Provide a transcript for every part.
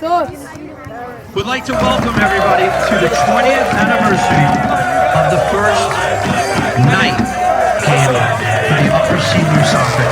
Would like to welcome everybody to the 20th anniversary of the first night game for the Upper Senior Soccer League.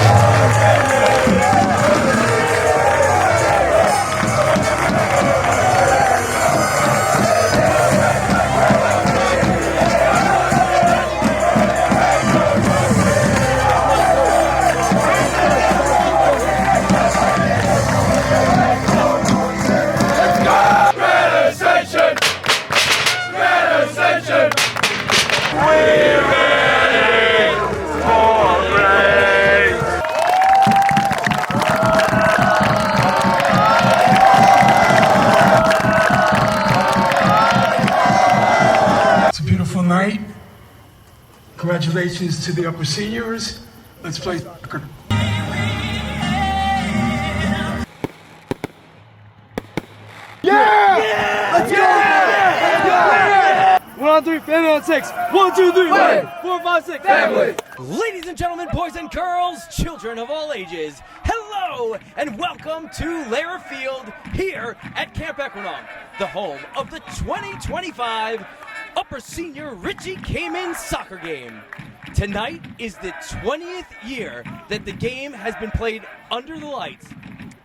Night. Congratulations to the upper seniors. Let's play soccer. Yeah! Let's go! Yeah! 1 on 3, family on 6. 1, 2, 3, 4, 5, 6. Family! Ladies and gentlemen, boys and girls, children of all ages, hello and welcome to Lara Field here at Camp Equinong, the home of the 2025 Upper Senior Richie Kamen Soccer Game. Tonight is the 20th year that the game has been played under the lights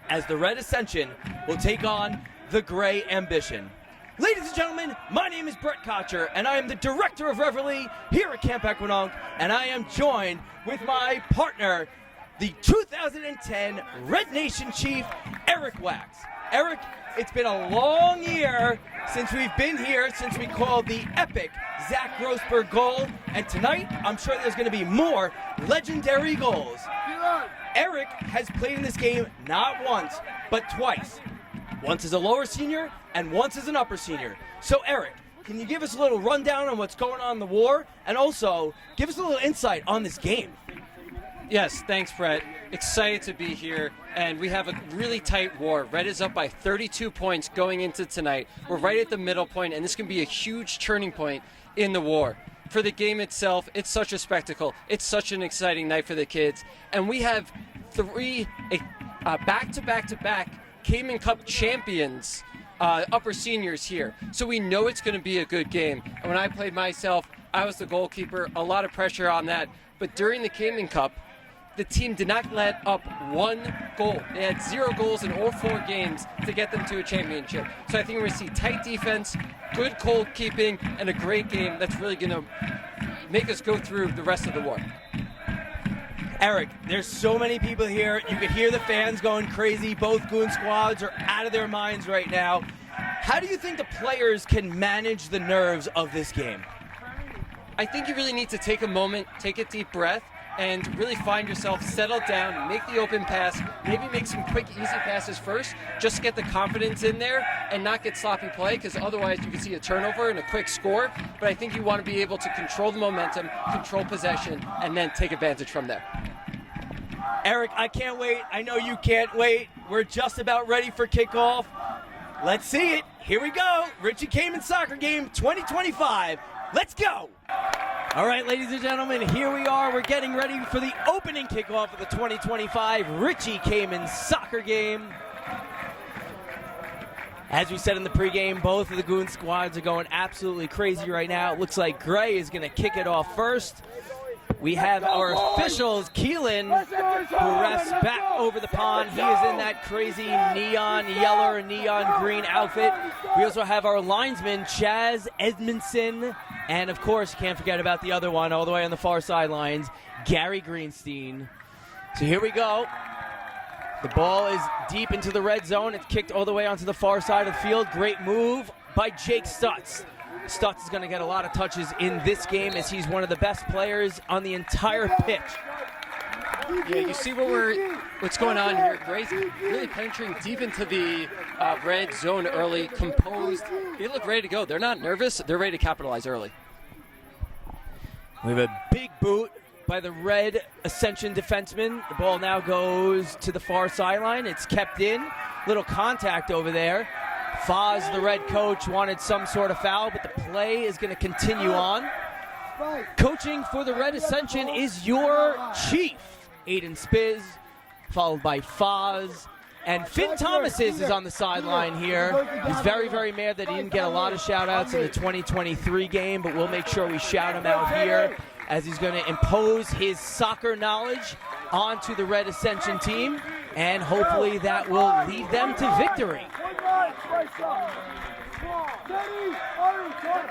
as the Red Ascension will take on the Gray Ambition. Ladies and gentlemen, my name is Brett Kocher, and I am the Director of Reveille here at Camp Equinong, and I am joined with my partner, the 2010 Red Nation Chief, Eric Wax. Eric, it's been a long year since we've been here, since we called the epic Zach Grossberg goal, and tonight I'm sure there's going to be more legendary goals. Eric has played in this game not once, but twice. Once as a lower senior and once as an upper senior. So Eric, can you give us a little rundown on what's going on in the war, and also give us a little insight on this game? Yes, thanks, Brett. Excited to be here, and we have a really tight war. Red is up by 32 points going into tonight. We're right at the middle point, and this can be a huge turning point in the war. For the game itself, it's such a spectacle. It's such an exciting night for the kids, and we have three back-to-back-to-back Cayman Cup champions, upper seniors here. So we know it's going to be a good game. And when I played myself, I was the goalkeeper, a lot of pressure on that. But during the Cayman Cup, the team did not let up one goal. They had 0 goals in all 4 games to get them to a championship. So I think we're going to see tight defense, good goalkeeping, and a great game that's really going to make us go through the rest of the war. Eric, there's so many people here. You can hear the fans going crazy. Both Goon squads are out of their minds right now. How do you think the players can manage the nerves of this game? I think you really need to take a moment, take a deep breath, and really find yourself, settle down, make the open pass, maybe make some quick, easy passes first, just get the confidence in there and not get sloppy play, because otherwise you can see a turnover and a quick score. But I think you want to be able to control the momentum, control possession, and then take advantage from there. Eric, I can't wait. I know you can't wait. We're just about ready for kickoff. Let's see it. Here we go. Richie Kamen Soccer Game 2025. Let's go. All right, ladies and gentlemen, here we are. We're getting ready for the opening kickoff of the 2025 Richie Kamen Soccer Game. As we said in the pregame, both of the Goon squads are going absolutely crazy right now. It looks like Gray is going to kick it off first. We have our officials, Keelan, who refs back over the pond. He is in that crazy neon yellow or neon green outfit. We also have our linesman, Chaz Edmondson. And, of course, can't forget about the other one all the way on the far sidelines, Gary Greenstein. So here we go. The ball is deep into the red zone. It's kicked all the way onto the far side of the field. Great move by Jake Stutz. Stutz is going to get a lot of touches in this game as he's one of the best players on the entire pitch. Yeah, you see what's going on here. Gray's really penetrating deep into the red zone early, composed. They look ready to go. They're not nervous. They're ready to capitalize early. We have a big boot by the Red Ascension defenseman. The ball now goes to the far sideline. It's kept in. Little contact over there. Foz, the Red coach, wanted some sort of foul, but the play is going to continue on. Coaching for the Red Ascension is your chief, Aiden Spiz, followed by Foz And Finn Thomas is on the sideline here. He's very, very mad that he didn't get a lot of shout-outs in the 2023 game, but we'll make sure we shout him out here as he's going to impose his soccer knowledge onto the Red Ascension team, and hopefully that will lead them to victory.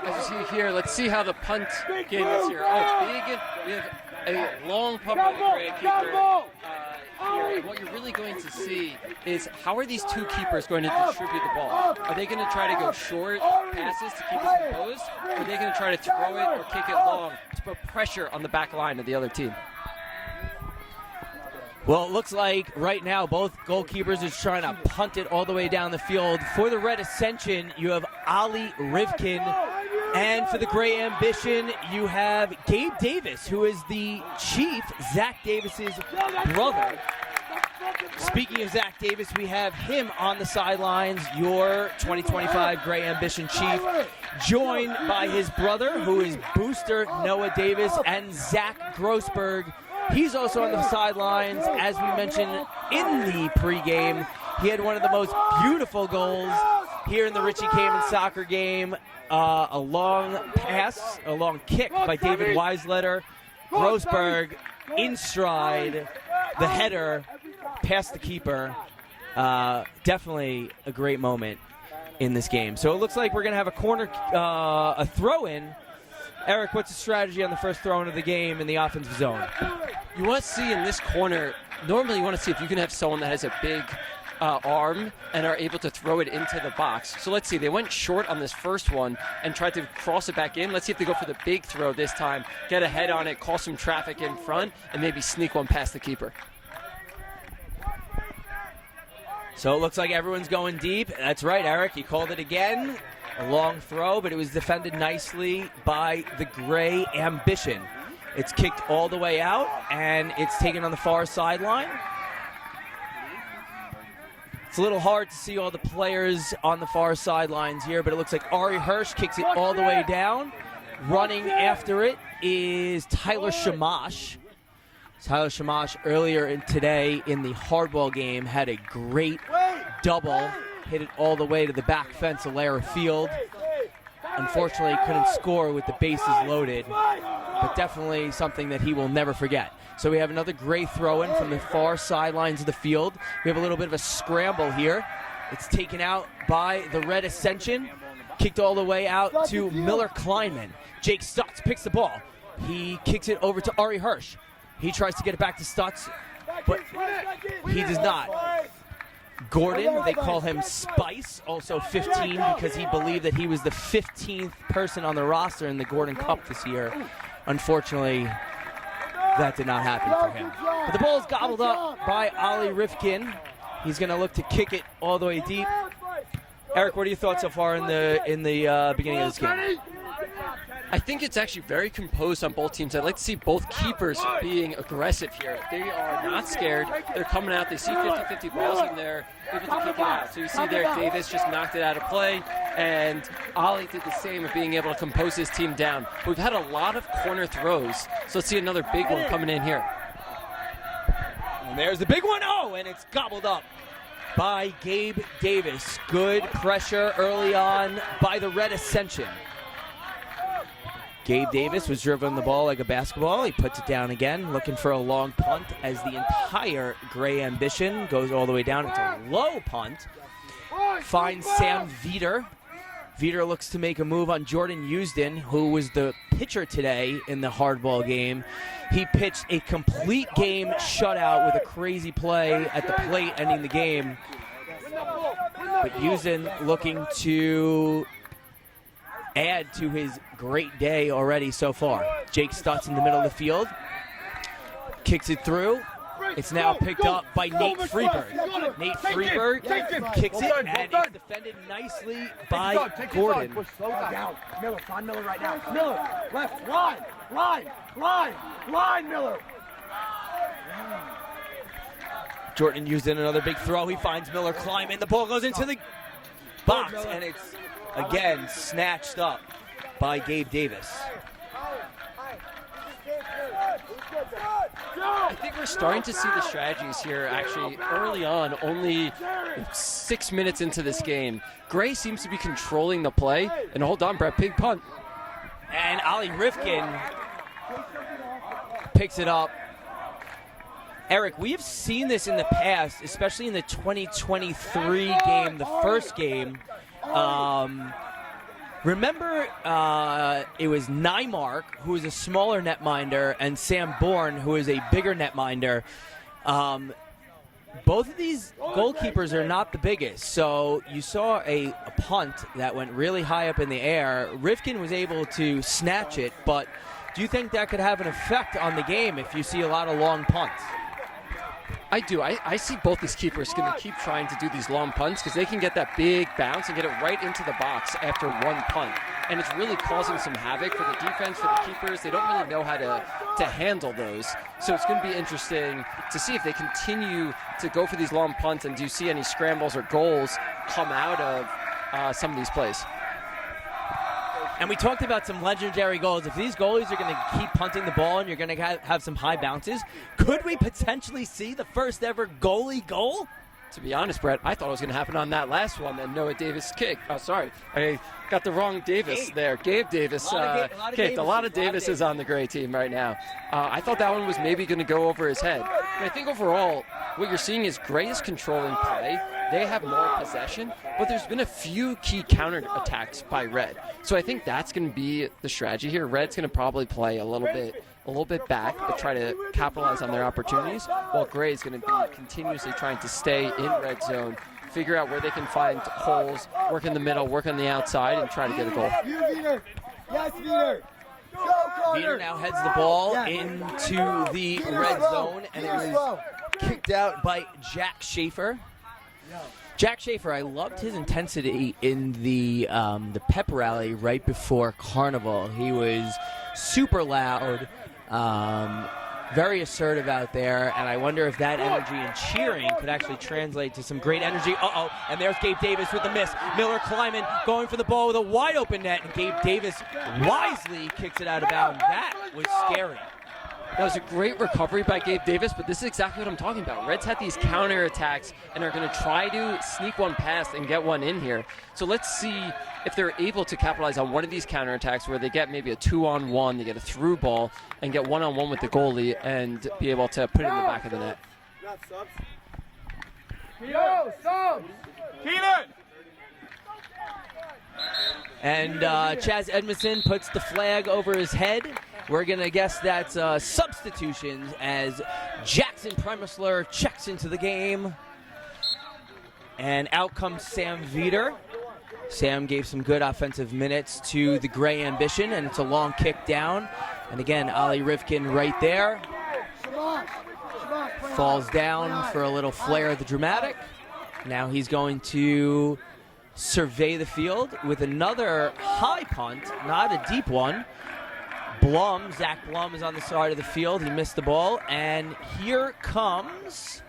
As you see here, let's see how the punt game is here. Oh, it's big. We have a long punt by the Gray keeper here. And what you're really going to see is how are these two keepers going to distribute the ball? Are they going to try to go short passes to keep it composed? Or are they going to try to throw it or kick it long to put pressure on the back line of the other team? Well, it looks like right now both goalkeepers are trying to punt it all the way down the field. For the Red Ascension, you have Ali Rivkin. And for the Gray Ambition, you have Gabe Davis, who is the chief, Zach Davis's brother. Speaking of Zach Davis, we have him on the sidelines, your 2025 Gray Ambition chief, joined by his brother, who is booster Noah Davis, and Zach Grossberg. He's also on the sidelines, as we mentioned in the pregame. He had one of the most beautiful goals here in the Richie Kamen soccer game. A long pass, a long kick by David Weisletter. Grossberg in stride, the header past the keeper. Definitely a great moment in this game. So it looks like we're going to have a corner, a throw-in. Eric, what's the strategy on the first throw-in of the game in the offensive zone? You want to see in this corner, normally you want to see if you can have someone that has a big arm and are able to throw it into the box. So let's see, they went short on this first one and tried to cross it back in. Let's see if they go for the big throw this time, get a head on it, cause some traffic in front, and maybe sneak one past the keeper. So it looks like everyone's going deep. That's right, Eric, he called it again. A long throw, but it was defended nicely by the Gray Ambition. It's kicked all the way out, and it's taken on the far sideline. It's a little hard to see all the players on the far sidelines here, but it looks like Ari Hirsch kicks it all the way down. Running after it is Tyler Shamash. Tyler Shamash earlier today in the hardball game had a great double. Hit it all the way to the back fence of Lara Field. Unfortunately, couldn't score with the bases loaded, but definitely something that he will never forget. So we have another Gray throw-in from the far sidelines of the field. We have a little bit of a scramble here. It's taken out by the Red Ascension. Kicked all the way out to Miller Kleinman. Jake Stutz picks the ball. He kicks it over to Ari Hirsch. He tries to get it back to Stutz, but he does not. Gordon, they call him Spice, also 15, because he believed that he was the 15th person on the roster in the Gordon Cup this year. Unfortunately, that did not happen for him. But the ball is gobbled up by Ali Rivkin. He's going to look to kick it all the way deep. Eric, what are your thoughts so far in the beginning of this game? I think it's actually very composed on both teams. I'd like to see both keepers being aggressive here. They are not scared. They're coming out. They see 50-50 balls, and they're able to kick it out. So you see there, Davis just knocked it out of play, and Ali did the same of being able to compose his team down. But we've had a lot of corner throws, so let's see another big one coming in here. And there's the big one. Oh, and it's gobbled up by Gabe Davis. Good pressure early on by the Red Ascension. Gabe Davis was dribbling the ball like a basketball. He puts it down again, looking for a long punt as the entire Gray Ambition goes all the way down. It's a low punt. Finds Sam Veter. Veter looks to make a move on Jordan Usden, who was the pitcher today in the hardball game. He pitched a complete game shutout with a crazy play at the plate ending the game. But Usden looking to add to his great day already so far. Jake Stutz in the middle of the field. Kicks it through. It's now picked up by Nate Freeberg. Nate Freeberg kicks it, and it's defended nicely by Gordon. Slow down. Miller, find Miller right now. Miller, left, line, Miller. Jordan used in another big throw. He finds Miller climbing. The ball goes into the box, and it's again snatched up by Gabe Davis. I think we're starting to see the strategies here actually early on, only 6 minutes into this game. Gray seems to be controlling the play, and hold on, Brett, big punt. And Ali Rifkin picks it up. Eric, we have seen this in the past, especially in the 2023 game, the first game. Remember, it was Nymark, who was a smaller netminder, and Sam Bourne, who is a bigger netminder. Both of these goalkeepers are not the biggest, so you saw a punt that went really high up in the air. Rifkin was able to snatch it, but do you think that could have an effect on the game if you see a lot of long punts? I do. I see both these keepers going to keep trying to do these long punts because they can get that big bounce and get it right into the box after one punt. And it's really causing some havoc for the defense, for the keepers. They don't really know how to handle those. So it's going to be interesting to see if they continue to go for these long punts, and do you see any scrambles or goals come out of some of these plays? And we talked about some legendary goals. If these goalies are going to keep punting the ball and you're going to have some high bounces, could we potentially see the first ever goalie goal? To be honest, Brett, I thought it was going to happen on that last one, and Noah Davis kicked. Oh, sorry. I got the wrong Davis there. Gabe Davis kicked. A lot of Davises on the Gray team right now. I thought that one was maybe going to go over his head. And I think overall, what you're seeing is Gray is controlling play. They have more possession, but there's been a few key counter attacks by Red. So I think that's going to be the strategy here. Red's going to probably play a little bit back, but try to capitalize on their opportunities, while Gray is going to be continuously trying to stay in red zone, figure out where they can find holes, work in the middle, work on the outside, and try to get a goal. Yes, Peter. Peter now heads the ball into the red zone, and it was kicked out by Jack Schaefer. Jack Schaefer, I loved his intensity in the pep rally right before Carnival. He was super loud, very assertive out there, and I wonder if that energy and cheering could actually translate to some great energy. And there's Gabe Davis with the miss. Miller Kleiman going for the ball with a wide open net, and Gabe Davis wisely kicks it out of bounds. That was scary. That was a great recovery by Gabe Davis, but this is exactly what I'm talking about. Reds had these counter attacks and are going to try to sneak one past and get one in here. So let's see if they're able to capitalize on one of these counter attacks where they get maybe a 2-on-1, they get a through ball, and get 1-on-1 with the goalie and be able to put it in the back of the net. And Chaz Edmondson puts the flag over his head. We're going to guess that's substitutions as Jackson Premisler checks into the game. And out comes Sam Veeder. Sam gave some good offensive minutes to the Gray Ambition, and it's a long kick down. And again, Ali Rifkin right there. Falls down for a little flair of the dramatic. Now he's going to survey the field with another high punt, not a deep one. Zach Blum is on the side of the field. He missed the ball, and here comes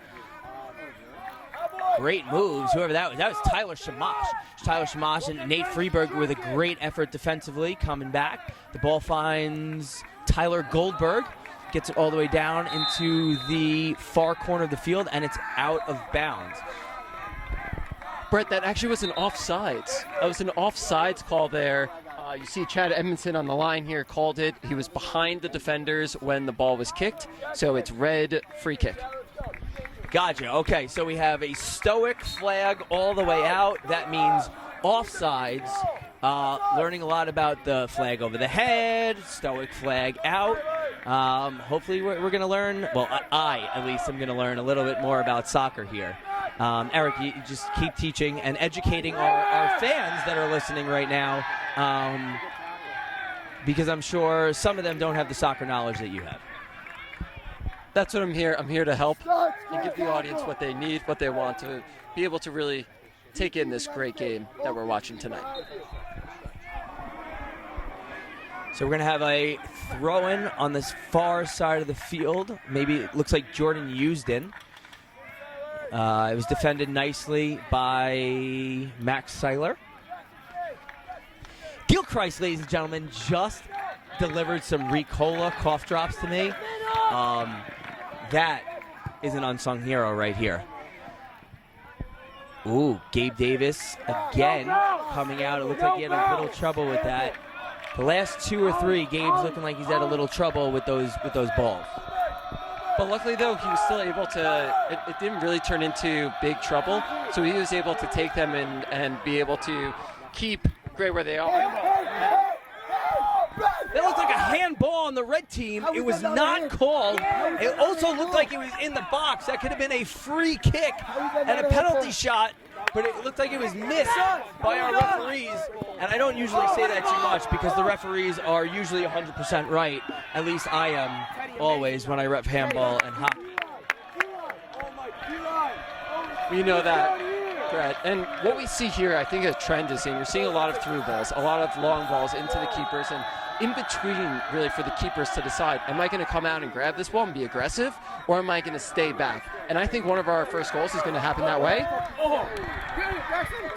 great moves. Whoever that was Tyler Shamash. Tyler Shamash and Nate Freeberg with a great effort defensively coming back. The ball finds Tyler Goldberg, gets it all the way down into the far corner of the field, and it's out of bounds. Brett, that actually was an offsides. That was an offsides call there. You see Chad Edmondson on the line here called it. He was behind the defenders when the ball was kicked, so it's red free kick. Gotcha. Okay, so we have a stoic flag all the way out. That means offsides. Learning a lot about the flag over the head, stoic flag out. Hopefully we're going to learn, well, I at least am going to learn a little bit more about soccer here. Eric, you just keep teaching and educating our fans that are listening right now, because I'm sure some of them don't have the soccer knowledge that you have. That's what I'm here. I'm here to help and give the audience what they need, what they want to be able to really take in this great game that we're watching tonight. So we're going to have a throw-in on this far side of the field. Maybe it looks like Jordan Usden. It was defended nicely by Max Seiler. Gilchrist, ladies and gentlemen, just delivered some Ricola cough drops to me. That is an unsung hero right here. Ooh, Gabe Davis again coming out. It looked like he had a little trouble with that. The last 2 or 3, Gabe's looking like he's had a little trouble with those balls. But luckily, though, he was still able to, it didn't really turn into big trouble, so he was able to take them and be able to keep Gray where they are. That looked like a handball on the red team. It was not called. It also looked like it was in the box. That could have been a free kick and a penalty shot, but it looked like it was missed by our referees. And I don't usually say that too much because the referees are usually 100% right. At least I am always when I ref handball and hockey. We know that, Brett. And what we see here, I think a trend is seeing. You're seeing a lot of through balls, a lot of long balls into the keepers, and in between, really, for the keepers to decide, am I going to come out and grab this ball and be aggressive, or am I going to stay back? And I think one of our first goals is going to happen that way.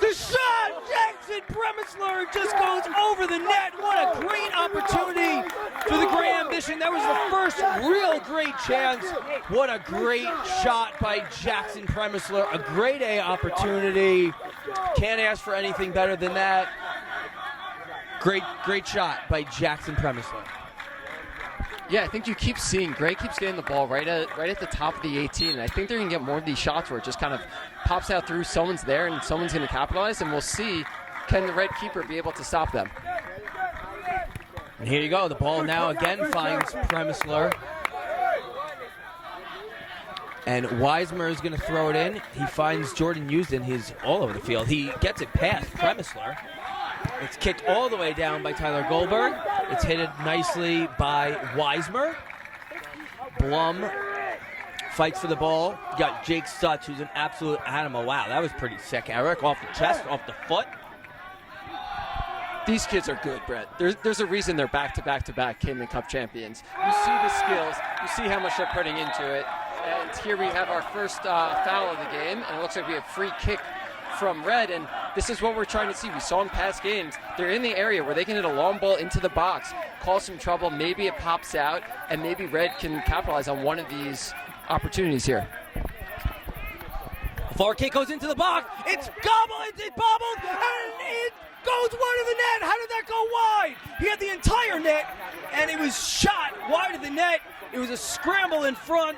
The shot! Jackson Premisler just goes over the net. What a great opportunity for the Gray Ambition. That was the first real great chance. What a great shot by Jackson Premisler. A grade A opportunity. Can't ask for anything better than that. Great shot by Jackson Premisler. Yeah, I think you keep seeing Gray keeps getting the ball right at the top of the 18, and I think they're going to get more of these shots where it just kind of pops out through, someone's there, and someone's going to capitalize, and we'll see, can the red keeper be able to stop them? And here you go. The ball now again finds Premisler. And Weismer is going to throw it in. He finds Jordan Houston. He's all over the field. He gets it past Premisler. It's kicked all the way down by Tyler Goldberg. It's hit nicely by Weismer. Blum fights for the ball. You got Jake Stutz, who's an absolute animal. Wow, that was pretty sick, Eric. Off the chest, off the foot. These kids are good, Brett. There's a reason they're back-to-back Cayman Cup champions. You see the skills. You see how much they're putting into it. And here we have our first foul of the game, and it looks like we have free kick from Red, and this is what we're trying to see. We saw in past games, they're in the area where they can hit a long ball into the box, cause some trouble, maybe it pops out, and maybe Red can capitalize on one of these opportunities here. Far kick goes into the box. It's gobbled, it's bobbled, and it goes wide of the net. How did that go wide? He had the entire net, and it was shot wide of the net. It was a scramble in front.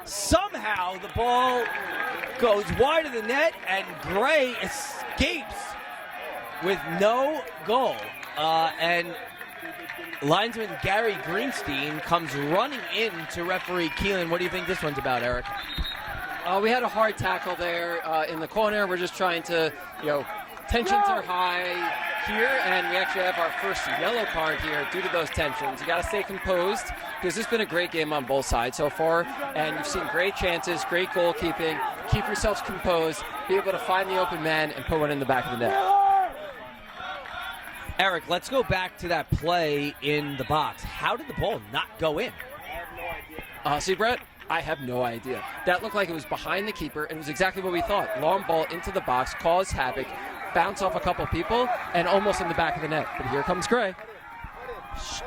Somehow the ball goes wide of the net, and Gray escapes with no goal. And linesman Gary Greenstein comes running in to referee Keelan. What do you think this one's about, Eric? We had a hard tackle there in the corner. We're just trying to, tensions are high here, and we actually have our first yellow card here due to those tensions. You got to stay composed because this has been a great game on both sides so far, and you've seen great chances, great goalkeeping. Keep yourselves composed, be able to find the open man and put one in the back of the net. Eric, let's go back to that play in the box. How did the ball not go in? See, Brett? I have no idea. That looked like it was behind the keeper, and it was exactly what we thought. Long ball into the box, cause havoc, bounce off a couple people, and almost in the back of the net. But here comes Gray.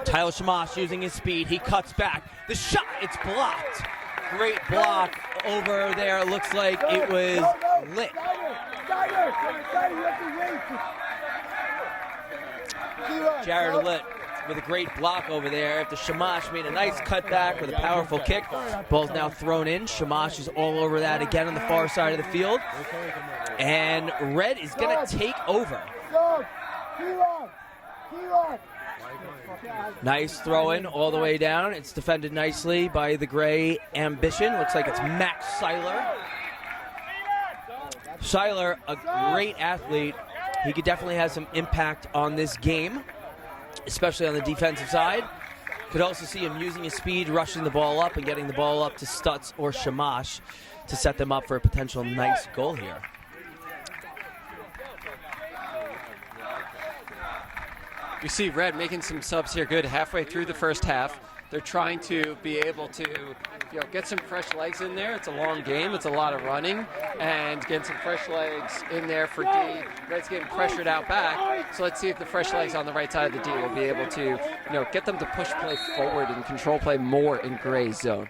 Tyler Shamash using his speed. He cuts back. The shot, it's blocked. Great block over there. Looks like it was lit. Jared Litt with a great block over there after Shamash made a nice cutback with a powerful kick. Ball's now thrown in. Shamash is all over that again on the far side of the field. And Red is going to take over. Nice throw in all the way down. It's defended nicely by the Gray Ambition. Looks like it's Max Seiler. Seiler, a great athlete. He could definitely have some impact on this game, especially on the defensive side. Could also see him using his speed, rushing the ball up and getting the ball up to Stutz or Shamash to set them up for a potential nice goal here. We see Red making some subs here good halfway through the first half. They're trying to be able to get some fresh legs in there. It's a long game. It's a lot of running. And getting some fresh legs in there for D. Red's getting pressured out back. So let's see if the fresh legs on the right side of the D will be able to get them to push play forward and control play more in Gray's zone.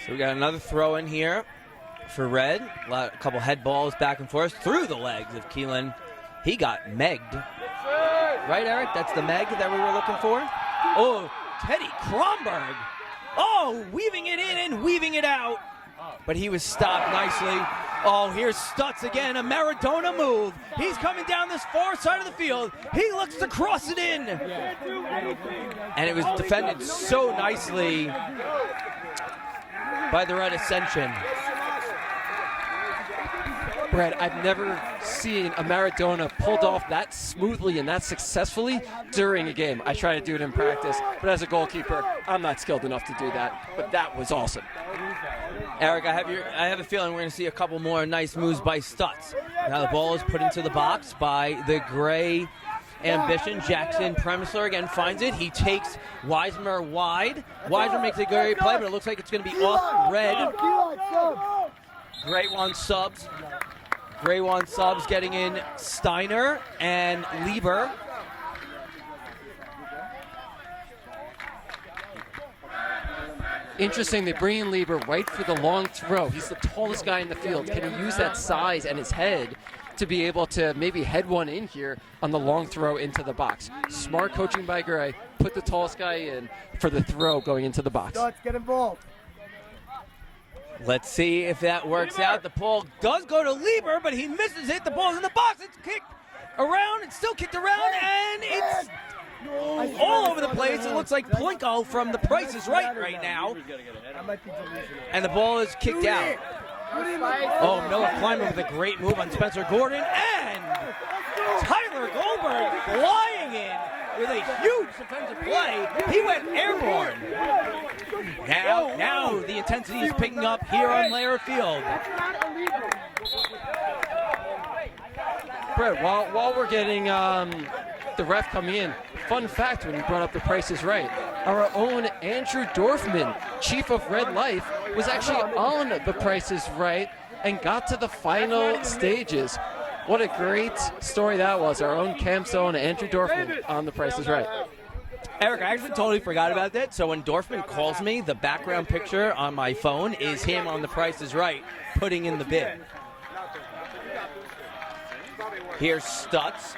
So we got another throw in here for Red. A couple head balls back and forth through the legs of Keelan. He got megged. Right, Eric? That's the meg that we were looking for? Oh, Teddy Kronberg. Oh, weaving it in and weaving it out. But he was stopped nicely. Oh, here's Stutz again, a Maradona move. He's coming down this far side of the field. He looks to cross it in. And it was defended so nicely by the Red Ascension. Brad, I've never seen a Maradona pulled off that smoothly and that successfully during a game. I try to do it in practice, but as a goalkeeper, I'm not skilled enough to do that. But that was awesome. Eric, I have a feeling we're going to see a couple more nice moves by Stutz. Now the ball is put into the box by the Gray Ambition. Jackson Premisler again finds it. He takes Weismer wide. Weismer makes a great play, but it looks like it's going to be off Red. Gray wants subs. Gray wants subs, getting in Steiner and Lieber. Interesting, they bring in Lieber right for the long throw. He's the tallest guy in the field. Can he use that size and his head to be able to maybe head one in here on the long throw into the box? Smart coaching by Gray. Put the tallest guy in for the throw going into the box. Let's get involved. Let's see if that works out. The ball does go to Lieber, but he misses it. The ball's in the box. It's kicked around. It's still kicked around, and it's all over the place. It looks like Plinko from The Price is Right now. And the ball is kicked out. Oh, Miller Kleiman with a great move on Spencer Gordon, and Tyler Goldberg flying in with a huge defensive play. He went airborne. Now the intensity is picking up here on Lara Field. Brett, while we're getting the ref coming in, fun fact when you brought up The Price is Right, our own Andrew Dorfman, Chief of Red Life, was actually on The Price is Right and got to the final stages. What a great story that was. Our own camp's own Andrew Dorfman on The Price is Right. Eric, I actually totally forgot about that. So when Dorfman calls me, the background picture on my phone is him on The Price is Right, putting in the bid. Here's Stutz,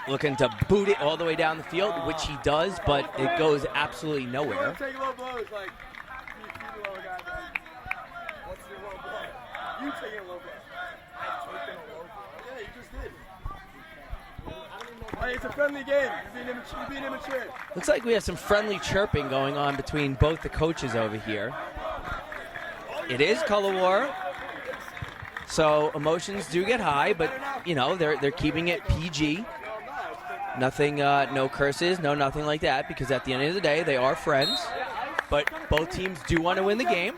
looking to boot it all the way down the field, which he does, but it goes absolutely nowhere. Hey, it's a friendly game. You're being immature. Looks like we have some friendly chirping going on between both the coaches over here. It is color war, so emotions do get high, but you know they're keeping it PG. Nothing, no curses, no nothing like that, because at the end of the day they are friends. But both teams do want to win the game.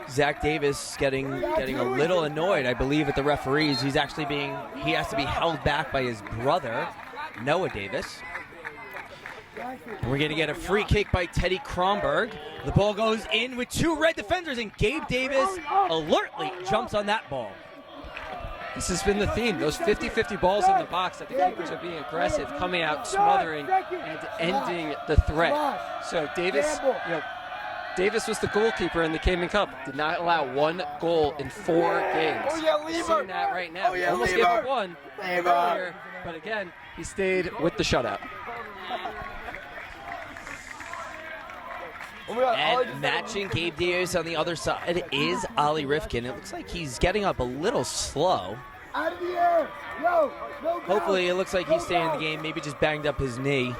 Zach Davis getting a little annoyed, I believe, at the referees. He has to be held back by his brother, Noah Davis. We're going to get a free kick by Teddy Kronberg. The ball goes in with two Red defenders, and Gabe Davis alertly jumps on that ball. This has been the theme. Those 50-50 balls in the box that the keepers are being aggressive, coming out, smothering, and ending the threat. So Davis, Davis was the goalkeeper in the Cayman Cup. Did not allow one goal in 4 games. Seeing that right now. Almost gave up one earlier, but again, he stayed with the shutout. And matching Gabe Davis on the other side is Ali Rifkin. It looks like he's getting up a little slow. Out of the air. Hopefully it looks like he's staying in the game, maybe just banged up his knee.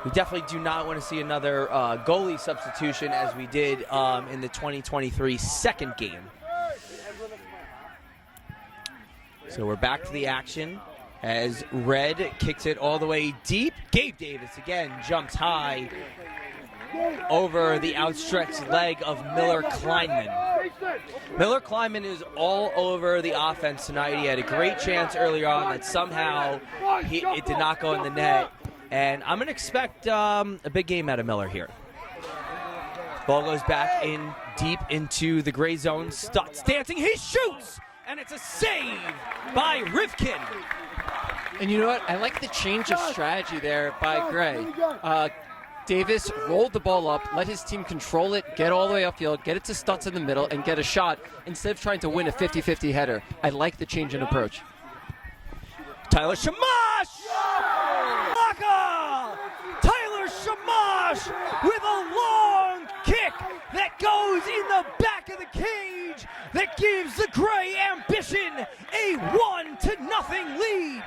We definitely do not want to see another goalie substitution as we did in the 2023 second game. So we're back to the action as Red kicks it all the way deep. Gabe Davis again jumps high over the outstretched leg of Miller Kleinman. Miller Kleinman is all over the offense tonight. He had a great chance earlier on that somehow it did not go in the net. And I'm going to expect a big game out of Miller here. Ball goes back in deep into the gray zone. Stutz dancing. He shoots! And it's a save by Rifkin. And you know what? I like the change of strategy there by Gray. Davis rolled the ball up, let his team control it, get all the way upfield, get it to Stutz in the middle, and get a shot instead of trying to win a 50-50 header. I like the change in approach. Tyler Shamash! Tyler Shamash with a long kick that goes in the back of the cage that gives the Gray Ambition a 1-0 lead.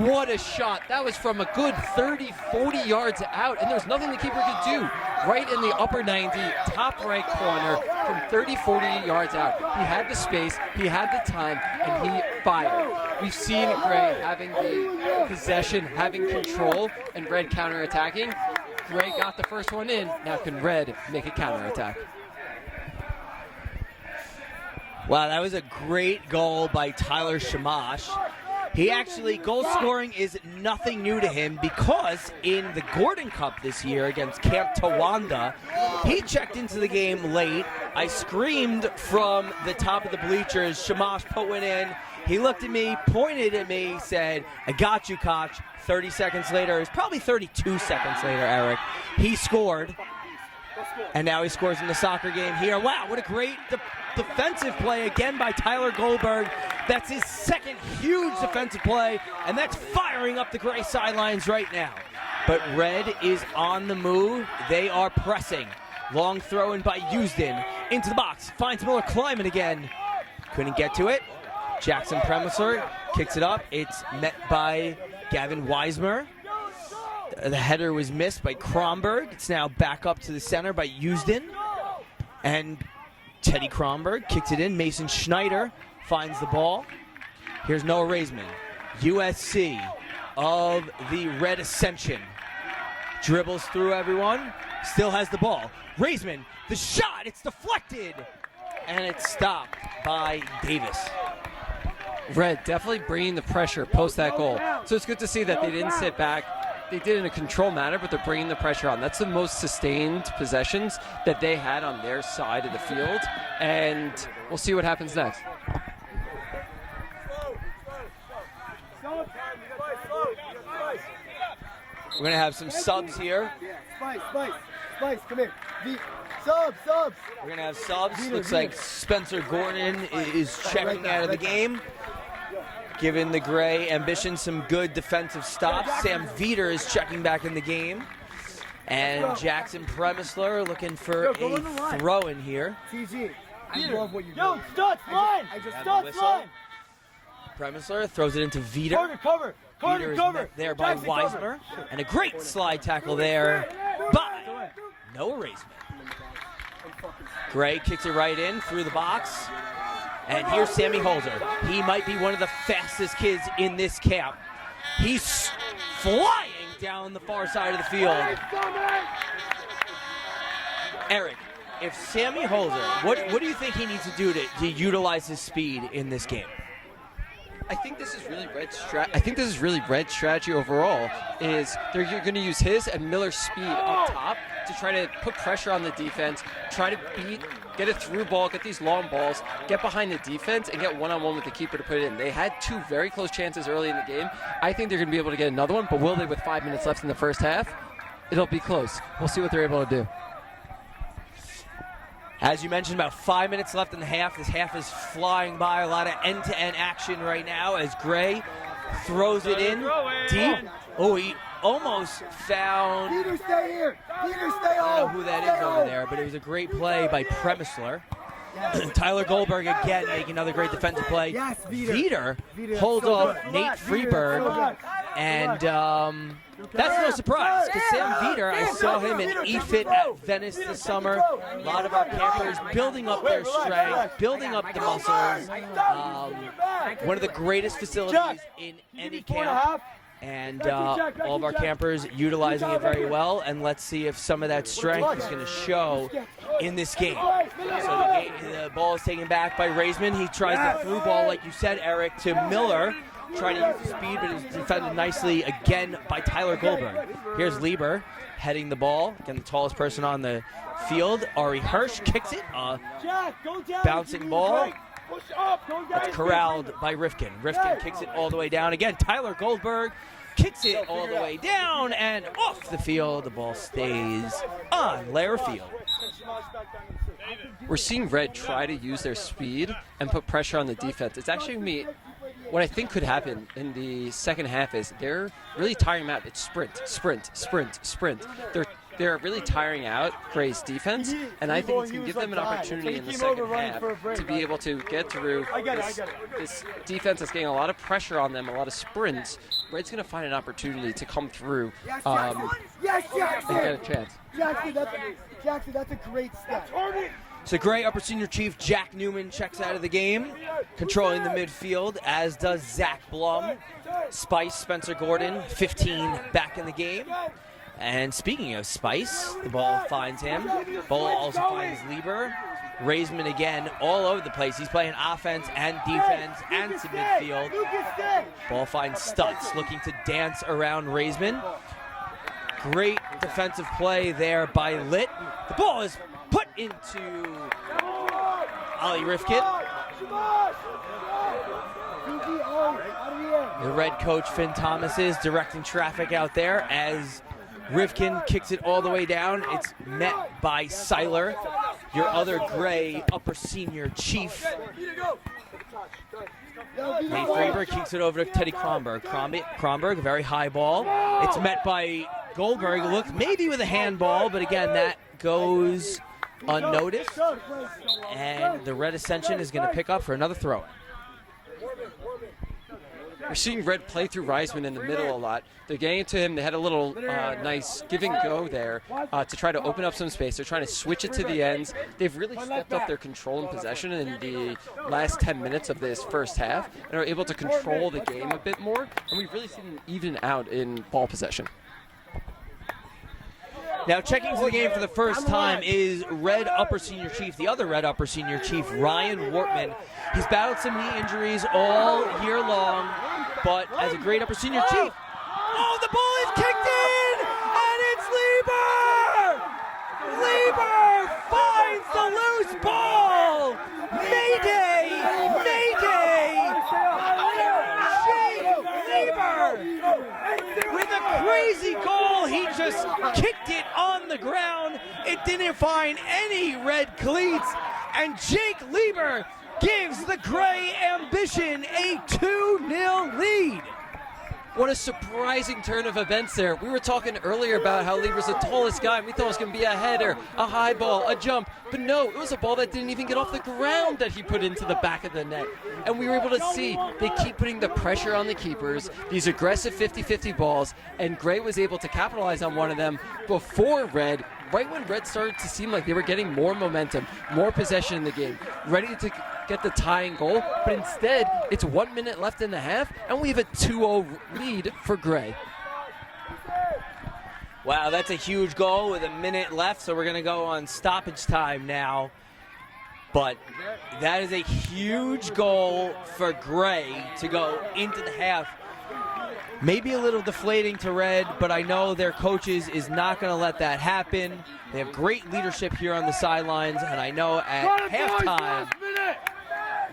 What a shot. That was from a good 30, 40 yards out, and there was nothing the keeper could do. Right in the upper 90, top right corner from 30, 40 yards out. He had the space, he had the time, and he fired. We've seen Gray having the possession, having control, and Red counterattacking. Gray got the first one in. Now can Red make a counterattack? Wow, that was a great goal by Tyler Shamash. He actually, goal scoring is nothing new to him because in the Gordon Cup this year against Camp Tawanda, he checked into the game late. I screamed from the top of the bleachers, Shamash put one in. He looked at me, pointed at me, said, "I got you, Koch." 30 seconds later, it was probably 32 seconds later, Eric, he scored. And now he scores in the soccer game here. Wow, what a great defensive play again by Tyler Goldberg. That's his second huge defensive play, and that's firing up the Gray sidelines right now. But Red is on the move. They are pressing. Long throw in by Houston into the box. Finds Miller climbing again. Couldn't get to it. Jackson Premisler kicks it up. It's met by Gavin Weismer. The header was missed by Kronberg. It's now back up to the center by Houston. And Teddy Kronberg kicks it in. Mason Schneider finds the ball. Here's Noah Raisman. USC of the Red Ascension. Dribbles through everyone. Still has the ball. Raisman, the shot. It's deflected. And it's stopped by Davis. Red definitely bringing the pressure post that goal. So it's good to see that they didn't sit back. They did it in a controlled manner, but they're bringing the pressure on. That's the most sustained possessions that they had on their side of the field, and we'll see what happens next. We're going to have some subs here. Spice, come here. Subs. We're going to have subs. Looks like Spencer Gordon is checking out of the game, giving the Gray Ambition some good defensive stops. Sam Veter is checking back in the game. And Jackson Premisler looking for a throw in here. TG, I love what you're doing. Yo, Stutz, line! Stutz, line! Premisler throws it into Veter. Cover! Veter is met there by Weismer. And a great slide tackle there by Noah Raisman. Gray kicks it right in through the box. And here's Sammy Holzer. He might be one of the fastest kids in this camp. He's flying down the far side of the field. Eric, if Sammy Holzer, what do you think he needs to do to utilize his speed in this game? I think this is really Red's strategy overall. Is they're going to use his and Miller's speed up top to try to put pressure on the defense, try to get a through ball, get these long balls, get behind the defense, and get one-on-one with the keeper to put it in. They had two very close chances early in the game. I think they're going to be able to get another one, but will they with 5 minutes left in the first half? It'll be close. We'll see what they're able to do. As you mentioned, about 5 minutes left in the half. This half is flying by. A lot of end-to-end action right now as Gray throws it in deep. Oh, he almost found... Peter, stay here! Peter, stay I don't know who that is over there, but it was a great play by Premisler. Tyler Goldberg again making another great defensive play. Yes, Veter holds off Nate Freeberg, and that's no surprise because Sam Veter, I saw him in EFIT at Venice this summer. A lot of our campers building up their strength, building up the muscles. One of the greatest facilities in any camp. And all of our campers utilizing it very well, and let's see if some of that strength is going to show in this game. So the ball is taken back by Raisman. He tries the through ball, like you said, Eric, to Miller, trying to use the speed, but is defended nicely again by Tyler Goldberg. Here's Lieber heading the ball, again the tallest person on the field. Ari Hirsch kicks it, bouncing ball. It's corralled by Rifkin. Rifkin kicks it all the way down. Again, Tyler Goldberg kicks it all the way down and off the field. The ball stays on Lair Field. We're seeing Red try to use their speed and put pressure on the defense. It's actually going to be what I think could happen in the second half is they're really tiring them out. It's sprint, sprint, sprint, sprint. They're really tiring out Gray's defense, and I think it's going to give them an opportunity in the second half to be able to get through this defense that's getting a lot of pressure on them, a lot of sprints. Red's going to find an opportunity to come through and get a chance. Jackson, that's a great step. So Gray Upper Senior Chief Jack Newman checks out of the game, controlling the midfield, as does Zach Blum. Spice Spencer Gordon, 15 back in the game. And speaking of Spice, the ball finds him. Ball also finds Lieber. Raisman again all over the place. He's playing offense and defense and to midfield. Ball finds Stutz looking to dance around Raisman. Great defensive play there by Litt. The ball is put into Ali Rifkin. The Red coach Finn Thomas is directing traffic out there as Rifkin kicks it all the way down. It's met by Seiler, your other Gray Upper Senior Chief. Nate Freeberg kicks it over to Teddy Kronberg. Kronberg, a very high ball. It's met by Goldberg. Look, maybe with a handball, but again, that goes unnoticed. And the Red Ascension is going to pick up for another throw. We're seeing Red play through Reisman in the middle a lot. They're getting to him. They had a little nice give and go there to try to open up some space. They're trying to switch it to the ends. They've really stepped up their control and possession in the last 10 minutes of this first half and are able to control the game a bit more. And we've really seen them even out in ball possession. Now checking to the game for the first time is Red Upper Senior Chief, the other Red Upper Senior Chief, Ryan Wortman. He's battled some knee injuries all year long, but as a great Upper Senior Chief, oh, the ball is kicked in, and it's Lieber! Lieber finds the loose ball! Mayday! Mayday! Jake Lieber! With a crazy goal, he just kicked it on the ground. It didn't find any red cleats, and Jake Lieber gives the Gray Ambition a 2-0 lead. What a surprising turn of events there. We were talking earlier about how Lieber's the tallest guy, and we thought it was going to be a header, a high ball, a jump. But no, it was a ball that didn't even get off the ground that he put into the back of the net. And we were able to see they keep putting the pressure on the keepers, these aggressive 50-50 balls, and Gray was able to capitalize on one of them before Red, right when Red started to seem like they were getting more momentum, more possession in the game, ready to get the tying goal, but instead it's 1 minute left in the half and we have a 2-0 lead for Gray. Wow, that's a huge goal with a minute left, so we're going to go on stoppage time now. But that is a huge goal for Gray to go into the half. Maybe a little deflating to Red, but I know their coaches is not going to let that happen. They have great leadership here on the sidelines, and I know at halftime,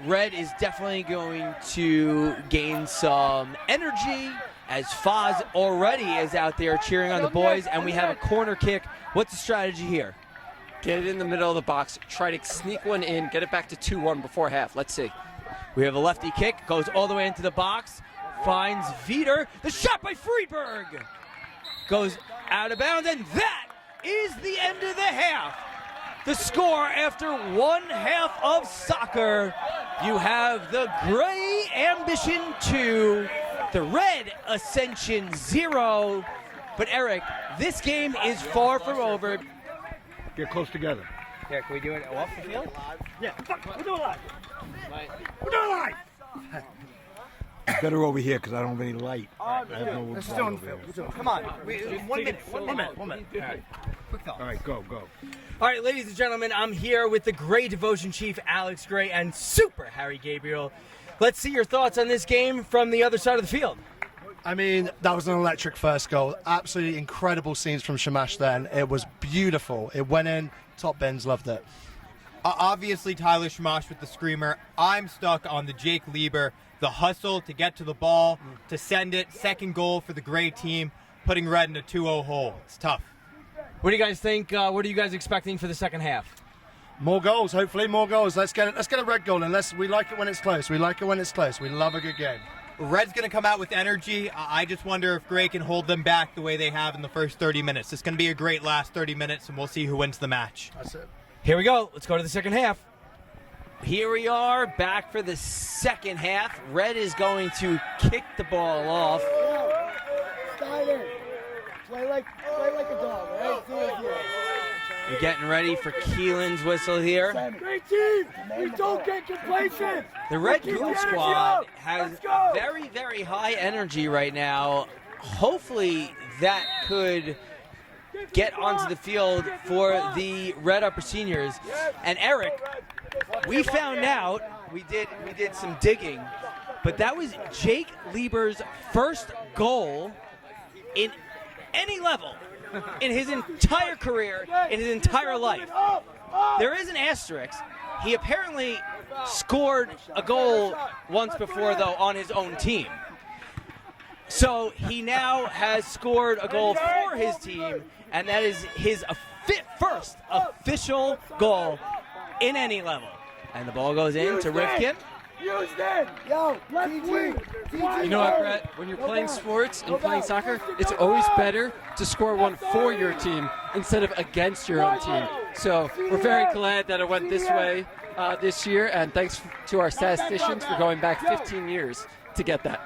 Red is definitely going to gain some energy, as Foz already is out there cheering on the boys, and we have a corner kick. What's the strategy here? Get it in the middle of the box, try to sneak one in, get it back to 2-1 before half. Let's see. We have a lefty kick, goes all the way into the box, finds Veter. The shot by Friedberg goes out of bounds, and that is the end of the half. The score after one half of soccer, you have the Gray Ambition 2, the Red Ascension 0. But Eric, this game is far from over. Get close together. Here, can we do it off the field? Yeah, we're doing live. We're doing live. Better over here because I don't have any light. Let's do it. Come on. 1 minute. 1 minute. 1 minute. All right. All right, go. All right, ladies and gentlemen, I'm here with the Gray Devotion Chief, Alex Gray, and Super Harry Gabriel. Let's see your thoughts on this game from the other side of the field. I mean, that was an electric first goal. Absolutely incredible scenes from Shamash then. It was beautiful. It went in. Top bins loved it. Obviously, Tyler Shamash with the screamer. I'm stuck on the Jake Lieber the hustle to get to the ball, to send it. Second goal for the gray team, putting red in a 2-0 hole. It's tough. What do you guys think? What are you guys expecting for the second half? More goals, hopefully more goals. Let's get a red goal, and we like it when it's close. We like it when it's close. We love a good game. Red's going to come out with energy. I just wonder if Gray can hold them back the way they have in the first 30 minutes. It's going to be a great last 30 minutes, and we'll see who wins the match. That's it. Here we go. Let's go to the second half. Here we are back for the second half. Red is going to kick the ball off. Steiner, play like a dog, right? Do it here. We're getting ready for Keelan's whistle here. Great team. We don't get complacent. The Red Goon Squad has very, very high energy right now. Hopefully that could get onto the field for the Red Upper Seniors. And Eric, we found out, we did some digging, but that was Jake Lieber's first goal in any level in his entire career, in his entire life. There is an asterisk. He apparently scored a goal once before, though, on his own team. So he now has scored a goal for his team, and that is his first official goal in any level. And the ball goes in to Rifkin. Houston! Yo, left wing! You know what, Brett? When you're playing sports and playing soccer, it's always better to score one for your team instead of against your own team. So we're very glad that it went this way this year, and thanks to our statisticians for going back 15 years to get that.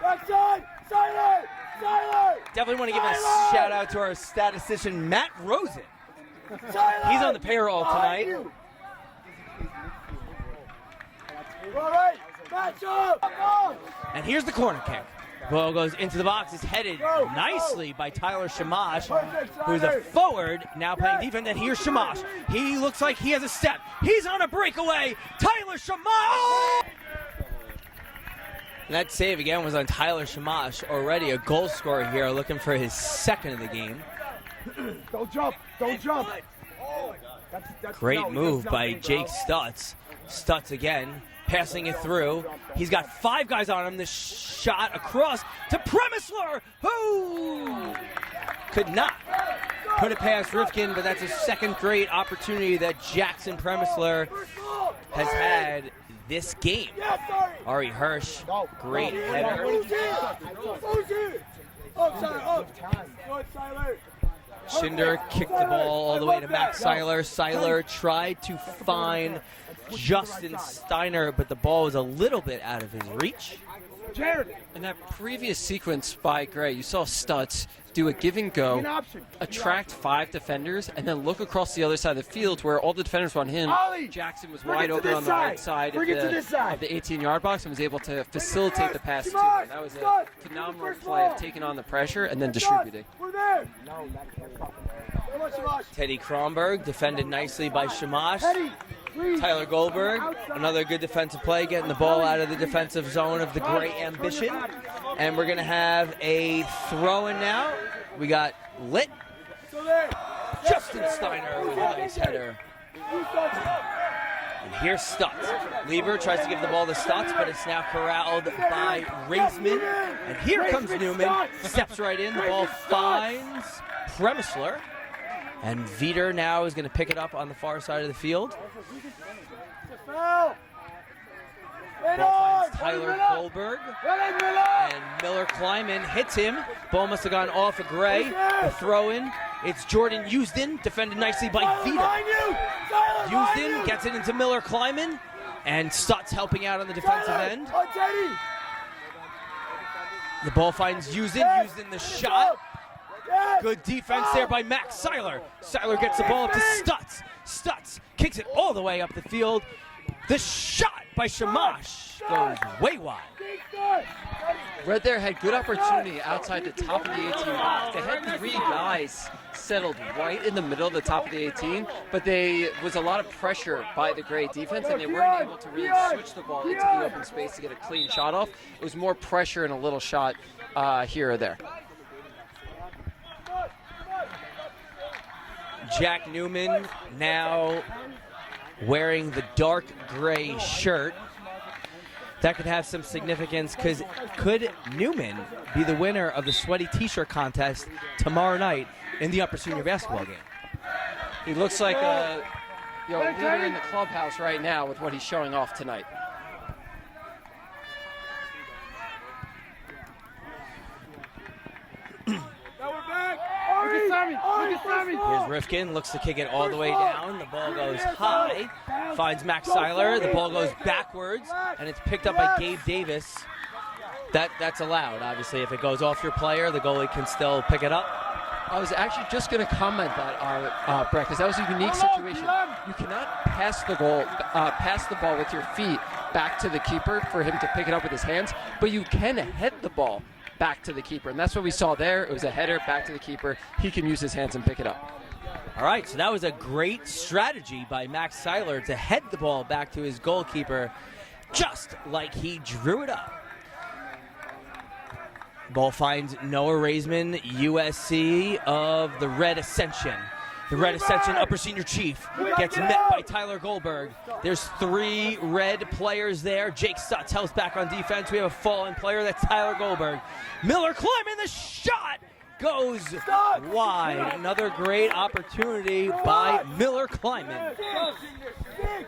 Backside! Silent! Silent! Definitely want to give a shout out to our statistician, Matt Rosen. Silent! He's on the payroll tonight. All right, match up! And here's the corner kick. Ball goes into the box. It's headed nicely by Tyler Shamash, who's a forward, now playing defense. And here's Shamash. He looks like he has a step. He's on a breakaway. Tyler Shamash! And that save again was on Tyler Shamash, already a goal scorer here, looking for his second of the game. Don't jump! Don't jump! Great move by Jake Stutz. Stutz again, passing it through. He's got 5 guys on him. The shot across to Premisler, who could not put it past Rifkin, but that's a second great opportunity that Jackson Premisler has had this game. Ari Hirsch, great header. Schinder kicked the ball all the way to Max Seiler. Seiler tried to find Justin Steiner, but the ball was a little bit out of his reach. In that previous sequence by Gray, you saw Stutz do a give and go, attract 5 defenders, and then look across the other side of the field where all the defenders were on him. Jackson was wide open on the right side of the 18-yard box and was able to facilitate the pass to him. That was a phenomenal play of taking on the pressure and then distributing. Teddy Kronberg defended nicely by Shamash. Tyler Goldberg, another good defensive play, getting the ball out of the defensive zone of the Gray Ambition. And we're going to have a throw-in now. We got Lit. Justin Steiner with a nice header. And here's Stutz. Lieber tries to give the ball to Stutz, but it's now corralled by Raisman. And here comes Newman. Steps right in. The ball finds Premisler. And Veter now is going to pick it up on the far side of the field. Ball finds Tyler Goldberg. And Miller Kleiman hits him. Ball must have gone off of Gray. The throw-in. It's Jordan Houston, defended nicely by Veter. Houston gets it into Miller Kleiman. And Stutz helping out on the defensive end. The ball finds Houston. Houston the shot. Good defense there by Max Seiler. Seiler gets the ball up to Stutz. Stutz kicks it all the way up the field. The shot by Shamash goes way wide. Red there had good opportunity outside the top of the 18 box. They had 3 guys settled right in the middle of the top of the 18, but there was a lot of pressure by the Gray defense, and they weren't able to really switch the ball into the open space to get a clean shot off. It was more pressure and a little shot here or there. Jack Newman now wearing the dark gray shirt. That could have some significance because could Newman be the winner of the sweaty T-shirt contest tomorrow night in the upper senior basketball game? He looks like a leader in the clubhouse right now with what he's showing off tonight. Here's Rifkin, looks to kick it all the way down. The ball goes high, finds Max Seiler. The ball goes backwards, and it's picked up by Gabe Davis. That's allowed, obviously. If it goes off your player, the goalie can still pick it up. I was actually just going to comment that, Brett, because that was a unique situation. You cannot pass the ball with your feet back to the keeper for him to pick it up with his hands, but you can head the ball back to the keeper, and that's what we saw there. It was a header back to the keeper. He can use his hands and pick it up. All right, so that was a great strategy by Max Seiler to head the ball back to his goalkeeper, just like he drew it up. Ball finds Noah Raisman, USC of the Red Ascension. The Red Ascension upper senior chief gets met by Tyler Goldberg. There's 3 red players there. Jake Sawtell's back on defense. We have a fallen player. That's Tyler Goldberg. Miller climbing, the shot goes wide. Another great opportunity by Miller Kleiman.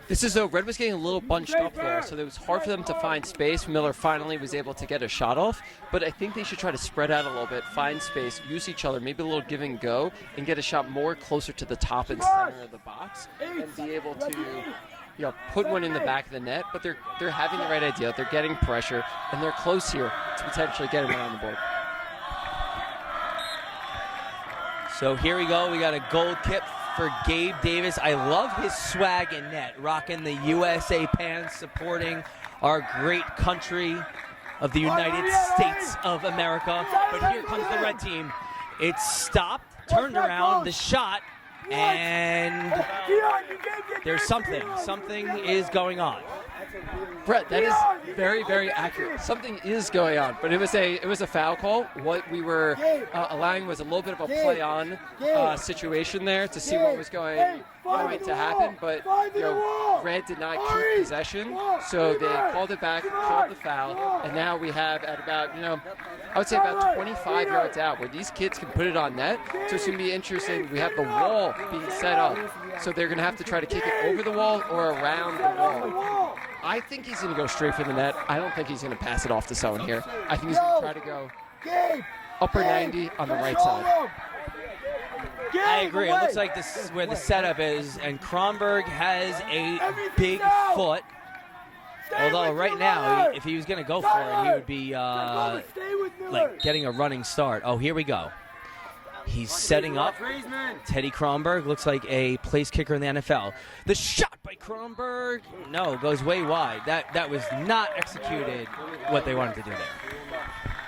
This is though Red was getting a little bunched up there, so it was hard for them to find space. Miller finally was able to get a shot off, but I think they should try to spread out a little bit, find space, use each other, maybe a little give and go, and get a shot more closer to the top and center of the box, and be able to put one in the back of the net. But they're having the right idea. They're getting pressure, and they're close here to potentially getting one on the board. So here we go. We got a gold kip for Gabe Davis. I love his swag in net, rocking the USA pants, supporting our great country of the United States of America. But here comes the red team. It's stopped, turned around, the shot, and there's something. Something is going on. Brett, that is very, very accurate. Something is going on, but it was a foul call. What we were allowing was a little bit of a play-on situation there to see what was going to happen, but Red did not keep possession, so they called it back, called the foul, and now we have at about, I would say about 25 yards out where these kids can put it on net, so it's going to be interesting. We have the wall being set up, so they're going to have to try to kick it over the wall or around the wall. I think he's going to go straight for the net. I don't think he's going to pass it off to someone here. I think he's going to try to go upper 90 on the right side. I agree. It looks like this is where the setup is, and Kronberg has a big foot. Although right now, if he was going to go for it, he would be like getting a running start. Oh, here we go. He's setting up. Teddy Kronberg looks like a place kicker in the NFL. The shot by Kronberg, no, goes way wide. That was not executed what they wanted to do there.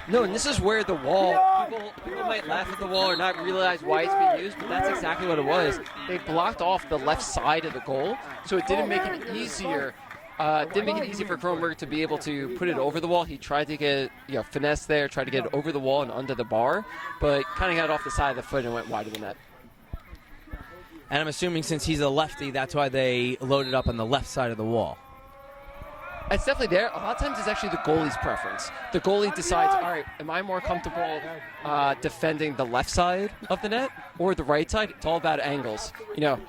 No, and this is where the wall, people might laugh at the wall or not realize why it's being used, but that's exactly what it was. They blocked off the left side of the goal, so it didn't make it easier. Didn't make it easy for Kronberg to be able to put it over the wall. He tried to get finesse there, tried to get it over the wall and under the bar, but kind of got it off the side of the foot and went wide of the net. And I'm assuming since he's a lefty, that's why they loaded up on the left side of the wall. It's definitely there. A lot of times it's actually the goalie's preference. The goalie decides, all right, am I more comfortable defending the left side of the net or the right side? It's all about angles.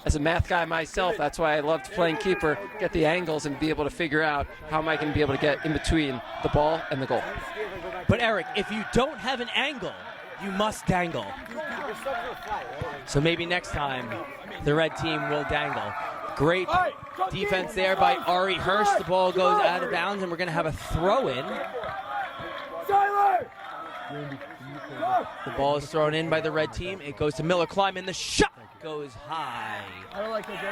As a math guy myself, that's why I loved playing keeper, get the angles and be able to figure out how am I going to be able to get in between the ball and the goal. But Eric, if you don't have an angle, you must dangle. So maybe next time the red team will dangle. Great defense there by Ari Hurst. The ball goes out of bounds, and we're going to have a throw-in. The ball is thrown in by the red team. It goes to Miller Kleiman. The shot goes high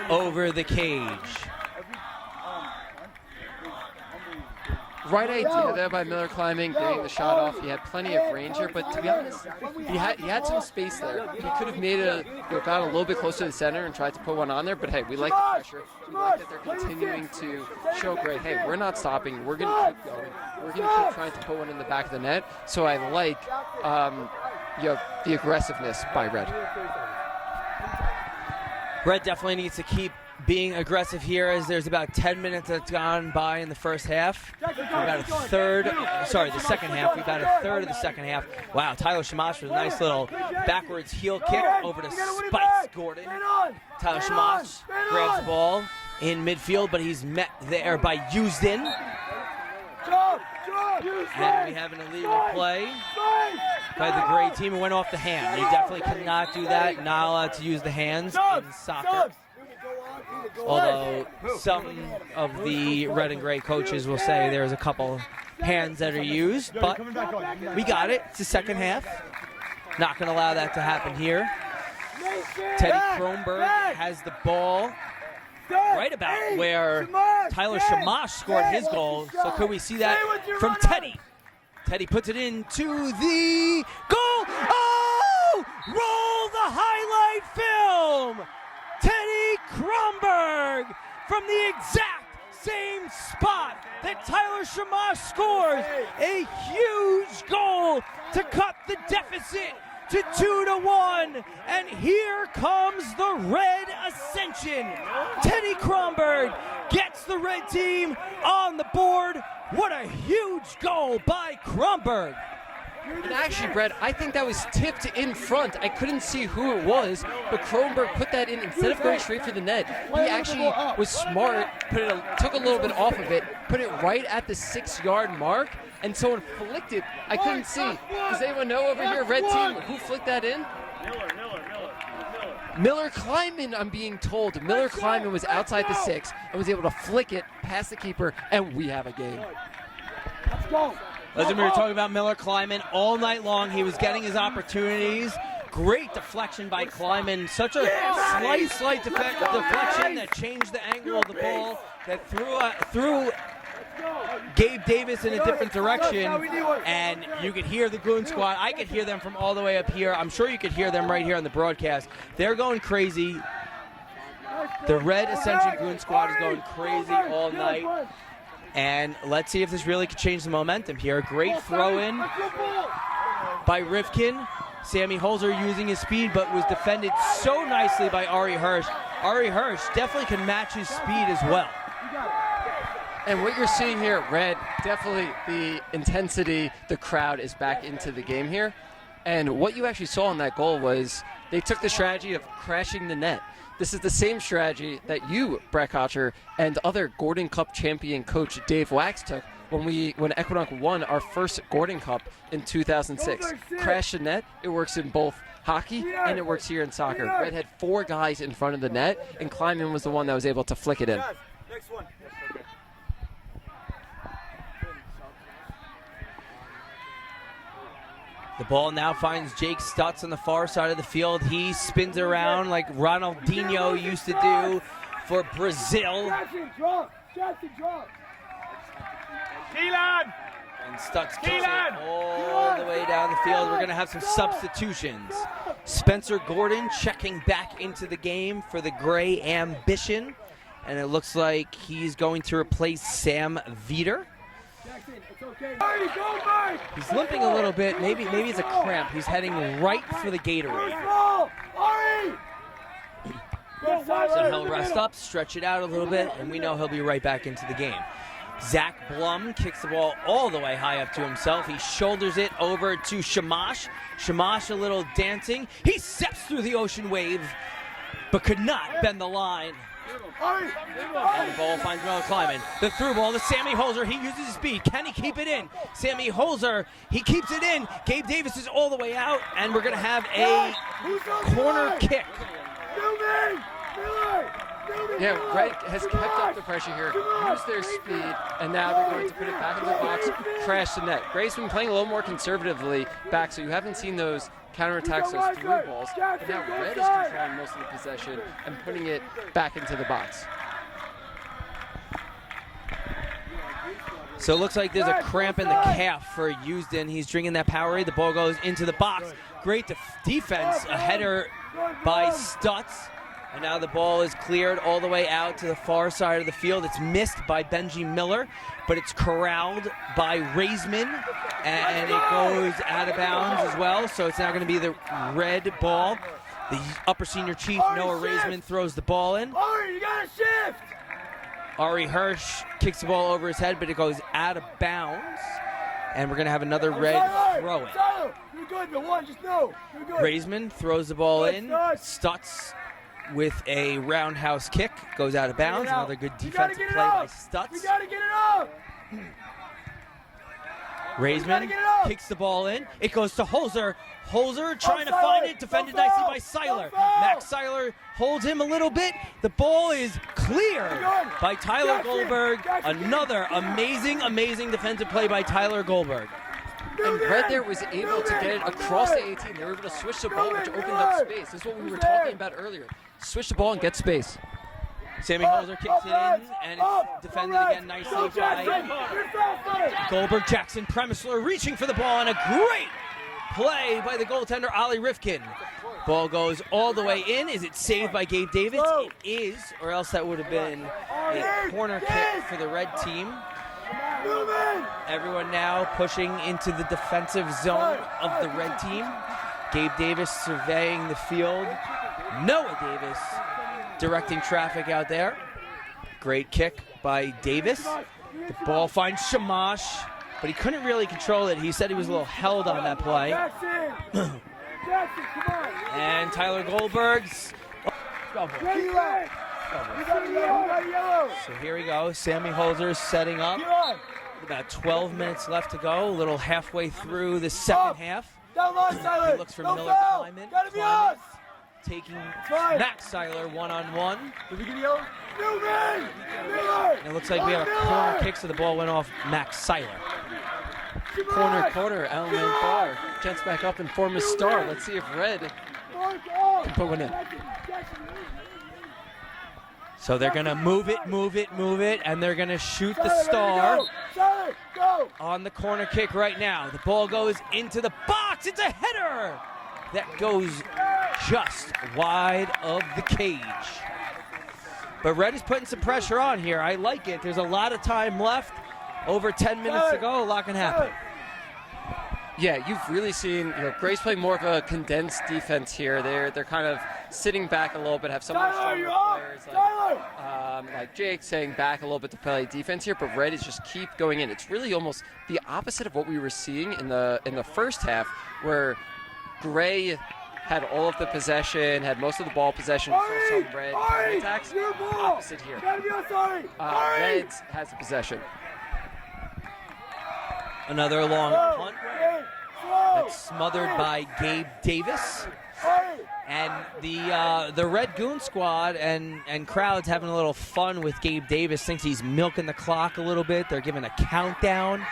over the cage. Right idea there by Miller Kleiman, getting the shot off. He had plenty of range here, but to be honest, he had some space there. He could have made got a little bit closer to the center and tried to put one on there, but hey, we like the pressure. We like that they're continuing to show great, hey, we're not stopping. We're going to keep going. We're going to keep trying to put one in the back of the net. So I like the aggressiveness by Red. Red definitely needs to keep being aggressive here as there's about 10 minutes that's gone by in the first half. About a third, sorry, the second half. We've got a third of the second half. Wow, Tyler Shamash with a nice little backwards heel kick over to Spice Gordon. Tyler Shamash grabs the ball in midfield, but he's met there by Houston. And we have an illegal play by the gray team. It went off the hand. You definitely cannot do that. Not allowed to use the hands in soccer. Although some of the red and gray coaches will say there's a couple hands that are used, but we got it. It's the second half. Not going to allow that to happen here. Teddy Kronberg has the ball right about where Tyler Shamash scored his goal. So could we see that from Teddy? Teddy puts it into the goal. Oh! Roll the highlight film. Teddy Kronberg from the exact same spot that Tyler Shamash scores. A huge goal to cut the deficit to 2-1, and here comes the Red Ascension. Teddy Kronberg gets the red team on the board. What a huge goal by Kronberg. And actually, Brett, I think that was tipped in front. I couldn't see who it was, but Kronberg put that in instead of going straight for the net. He actually was smart, took a little bit off of it, put it right at the 6-yard mark, and someone flicked it. I couldn't see. Does anyone know over here, red team, who flicked that in? Miller Kleiman, I'm being told. Miller Kleiman was outside the 6 and was able to flick it past the keeper, and we have a game. Let's go. Listen, we were talking about Miller Kleiman all night long. He was getting his opportunities. Great deflection by Kleiman. Such a slight deflection that changed the angle of the ball, that threw Gabe Davis in a different direction, and you could hear the Goon Squad. I could hear them from all the way up here. I'm sure you could hear them right here on the broadcast. They're going crazy. The Red Ascension Goon Squad is going crazy all night. And let's see if this really could change the momentum here. Great throw-in by Rifkin. Sammy Holzer using his speed, but was defended so nicely by Ari Hirsch. Ari Hirsch definitely can match his speed as well. And what you're seeing here, Red, definitely the intensity, the crowd is back into the game here. And what you actually saw in that goal was they took the strategy of crashing the net. This is the same strategy that you, Brett Kocher, and other Gordon Cup champion coach Dave Wax took when Equinox won our first Gordon Cup in 2006. Crash the net, it works in both hockey and it works here in soccer. Red had 4 guys in front of the net, and Kleiman was the one that was able to flick it in. Next one. The ball now finds Jake Stutz on the far side of the field. He spins around like Ronaldinho used to do for Brazil. Keelan! And Stutz kicks it all the way down the field. We're going to have some substitutions. Spencer Gordon checking back into the game for the Gray Ambition. And it looks like he's going to replace Sam Veter. He's limping a little bit. Maybe it's a cramp. He's heading right for the Gatorade. So he'll rest up, stretch it out a little bit, and we know he'll be right back into the game. Zach Blum kicks the ball all the way high up to himself. He shoulders it over to Shamash. Shamash a little dancing. He steps through the ocean wave, but could not bend the line. And the ball finds Miller Kleiman. The through ball to Sammy Holzer. He uses his speed. Can he keep it in? Sammy Holzer, he keeps it in. Gabe Davis is all the way out, and we're going to have a corner kick. Yeah, Red has kept up the pressure here, used their speed, and now they're going to put it back into the box, crash the net. Gray's been playing a little more conservatively back, so you haven't seen those counterattacks, those through balls, but now Red is controlling most of the possession and putting it back into the box. So it looks like there's a cramp in the calf for Houston. He's drinking that Powerade. The ball goes into the box. Great defense, a header by Stutz. And now the ball is cleared all the way out to the far side of the field. It's missed by Benji Miller, but it's corralled by Raisman, and it goes out of bounds as well. So it's now going to be the Red ball. The upper senior chief, Noah Raisman, throws the ball in. Ari, you gotta shift! Ari Hirsch kicks the ball over his head, but it goes out of bounds. And we're going to have another red throw in. Tyler, you're good, but one, just know. You're good. Raisman throws the ball in. Stutz with a roundhouse kick. Goes out of bounds. Another good defensive play by Stutz. We gotta get it up! Raisman kicks the ball in. It goes to Holzer. Holzer trying to find it. Defended nicely by Seiler. Max Seiler holds him a little bit. The ball is cleared by Tyler Goldberg. Another amazing, amazing defensive play by Tyler Goldberg. And Red there was able to get it across the 18. They were able to switch the ball, which opened up space. This is what we were talking about earlier. Switch the ball and get space. Sammy Holzer kicks it in, and it's defended again nicely by Goldberg. Jackson Premisler reaching for the ball, and a great play by the goaltender, Ali Rifkin. Ball goes all the way in. Is it saved by Gabe Davis? It is, or else that would have been a corner kick for the red team. Everyone now pushing into the defensive zone of the red team. Gabe Davis surveying the field. Noah Davis directing traffic out there. Great kick by Davis. The ball finds Shamash, but he couldn't really control it. He said he was a little held on that play. And Tyler Goldberg's. So here we go. Sammy Holzer setting up. About 12 minutes left to go. A little halfway through the second half. He looks for Miller Kleiman. Taking Max Seiler one-on-one. And it looks like we have a corner kick, so the ball went off Max Seiler. Corner, Alan Barr gets back up and form a star. Let's see if Red can put one in. So they're going to move it, and they're going to shoot the star on the corner kick right now. The ball goes into the box. It's a header that goes just wide of the cage. But Red is putting some pressure on here. I like it. There's a lot of time left. Over 10 minutes to go. A lot can happen. Yeah, you've really seen Gray's playing more of a condensed defense here. They're kind of sitting back a little bit, have some of the stronger players like Jake saying back a little bit to play defense here, but Red is just keep going in. It's really almost the opposite of what we were seeing in the first half, where Gray had all of the possession, had most of the ball possession, saw some Red attacks. Opposite here. Reds has the possession. Another long punt that's smothered by Gabe Davis. And the Red Goon squad and crowd's having a little fun with Gabe Davis. Thinks he's milking the clock a little bit. They're giving a countdown.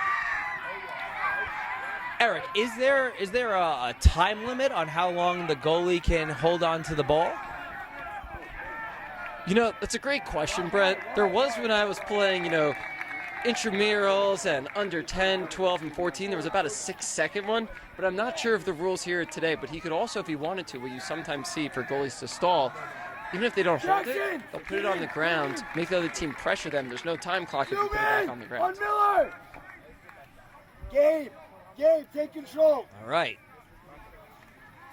Eric, is there a time limit on how long the goalie can hold on to the ball? That's a great question, Brett. There was when I was playing, intramurals and under 10, 12, and 14. There was about a 6-second one, but I'm not sure of the rules here today. But he could also, if he wanted to, what you sometimes see for goalies to stall, even if they don't hold it, they'll put it on the ground, make the other team pressure them. There's no time clock if you put it back on the ground. Miller! Gabe, take control. All right.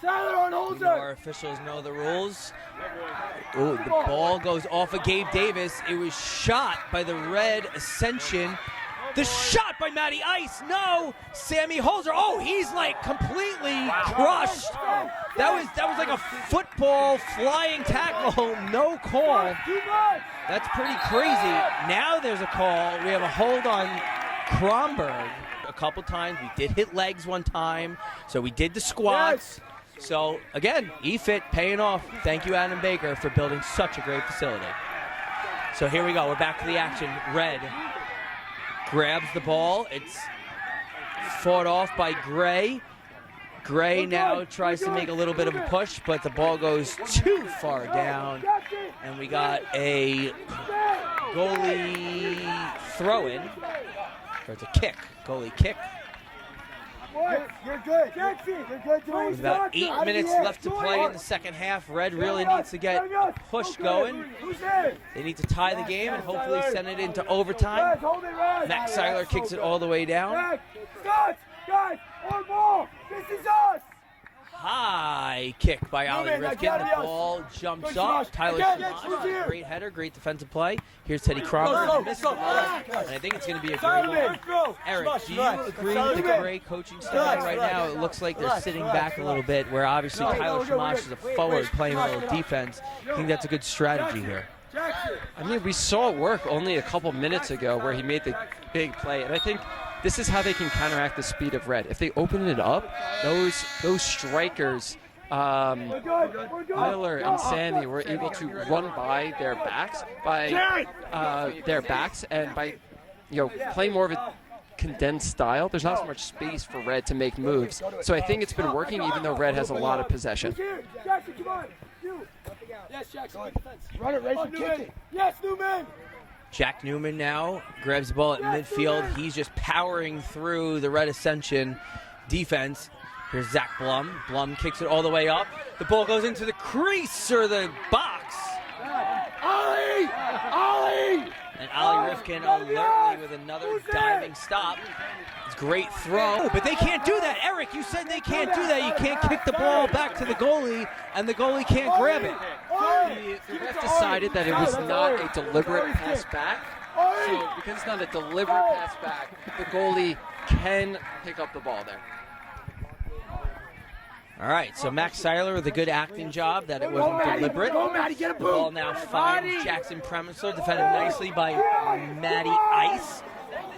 Tyler on Holzer. Our officials know the rules. Ooh, the ball goes off of Gabe Davis. It was shot by the Red Ascension. The shot by Matty Ice. No, Sammy Holzer. Oh, he's like completely crushed. That was like a football flying tackle. No call. That's pretty crazy. Now there's a call. We have a hold on Kronberg a couple times. We did hit legs one time. So we did the squats. So, again, EFIT paying off. Thank you, Adam Baker, for building such a great facility. So here we go. We're back to the action. Red grabs the ball. It's fought off by Gray. Gray now tries to make a little bit of a push, but the ball goes too far down. And we got a goalie throw-in. Or it's a kick. Goalie kick. You're good. You're good. With about 8 minutes left to play in the second half. Red really needs to get a push going. They need to tie the game and hopefully send it into overtime. Max Seiler kicks it all the way down. Guys, on ball. This is us. high kick by Ali Rifkin. The ball jumps up. Tyler Shamash, great header, great defensive play. Here's Teddy Cromer. Missed the ball. And I think it's going to be a great ball. Eric, do you agree with the Gray coaching style right now? It looks like they're sitting back a little bit, where obviously Tyler Shamash is a forward playing a little defense. I think that's a good strategy here. I mean, we saw it work only a couple minutes ago where he made the big play, and I think this is how they can counteract the speed of Red. If they open it up, those strikers, Miller and Sammy, were able to run by their backs, and by playing more of a condensed style, there's not so much space for Red to make moves. So I think it's been working, even though Red has a lot of possession. Jackson, come on. Yes, Jackson. Run it, raise kick it. Yes, Newman. Jack Newman now grabs the ball at midfield. He's just powering through the Red Ascension defense. Here's Zach Blum. Blum kicks it all the way up. The ball goes into the crease or the box. Ollie! Ollie! And Ali Rifkin alertly with another diving stop. It's a great throw. But they can't do that. Eric, you said they can't do that. You can't kick the ball back to the goalie, and the goalie can't grab it. The ref decided that it was not a deliberate pass back. So because it's not a deliberate pass back, the goalie can pick up the ball there. All right, so Max Seiler with a good acting job that it wasn't deliberate. The ball now finds Jackson Premisler, defended nicely by Matty Ice.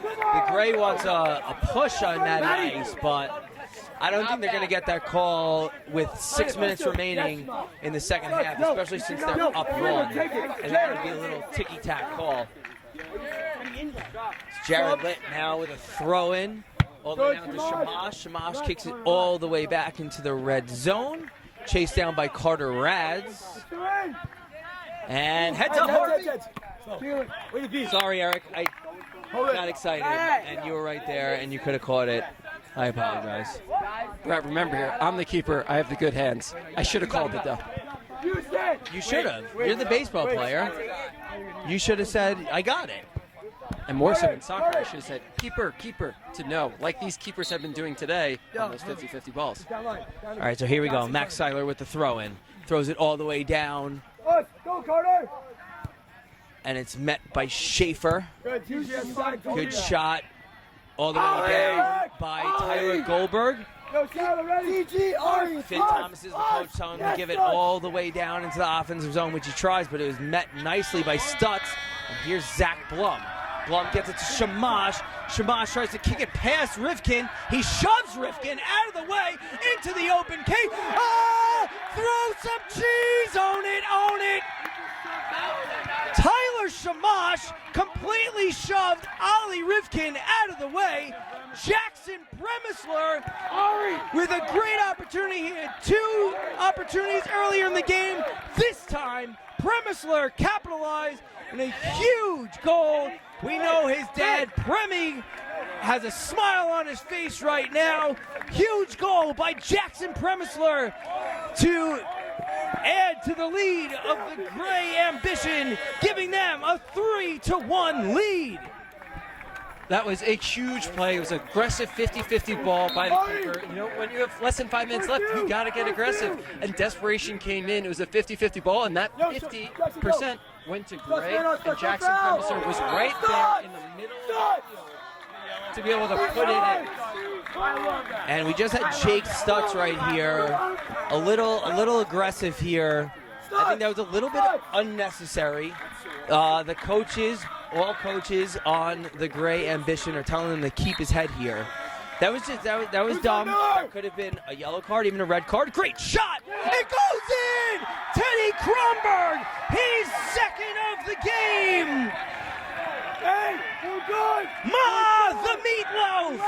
The Gray wants a push on Matty Ice, but I don't think they're going to get that call with 6 minutes remaining in the second half, especially since they're up 1. And that would be a little ticky-tack call. It's Jared Litt now with a throw-in. All the way down to Shamash. Shamash kicks it all the way back into the red zone. Chased down by Carter Rads. And heads up. Sorry, Eric. I got excited, and you were right there, and you could have caught it. I apologize. Brett, remember here, I'm the keeper. I have the good hands. I should have called it, though. You should have. You're the baseball player. You should have said, I got it. And more so in soccer, I should have said, keeper, keeper, to know, like these keepers have been doing today on those 50-50 balls. All right, so here we go. Max Seiler with the throw-in. Throws it all the way down. Go, Carter. And it's met by Schaefer. Good shot all the way down by Tyler Goldberg. Finn Thomas is the coach telling him to give it all the way down into the offensive zone, which he tries, but it was met nicely by Stutz. And here's Zach Blum. Blum gets it to Shamash. Shamash tries to kick it past Rifkin. He shoves Rifkin out of the way into the open cage. Oh! Throw some cheese! Own it! Own it! Tyler Shamash completely shoved Ali Rifkin out of the way. Jackson Premisler with a great opportunity. He had 2 opportunities earlier in the game. This time, Premisler capitalized in a huge goal. We know his dad, Premi, has a smile on his face right now. Huge goal by Jackson Premisler to add to the lead of the Gray Ambition, giving them a 3-1 lead. That was a huge play. It was an aggressive 50-50 ball by the keeper. You know, when you have less than 5 minutes left, you got to get aggressive. And desperation came in. It was a 50-50 ball, and that 50% went to Gray. And Jackson Premisler was right there in the middle of the field to be able to put it in. And we just had Jake Stutz right here, a little aggressive here. I think that was a little bit unnecessary. The coaches, all coaches on the Gray Ambition are telling him to keep his head here. That was dumb. That could have been a yellow card, even a red card. Great shot! It goes in! Teddy Kronberg, he's second of the game! Hey, we're good! Ma, the meatloaf!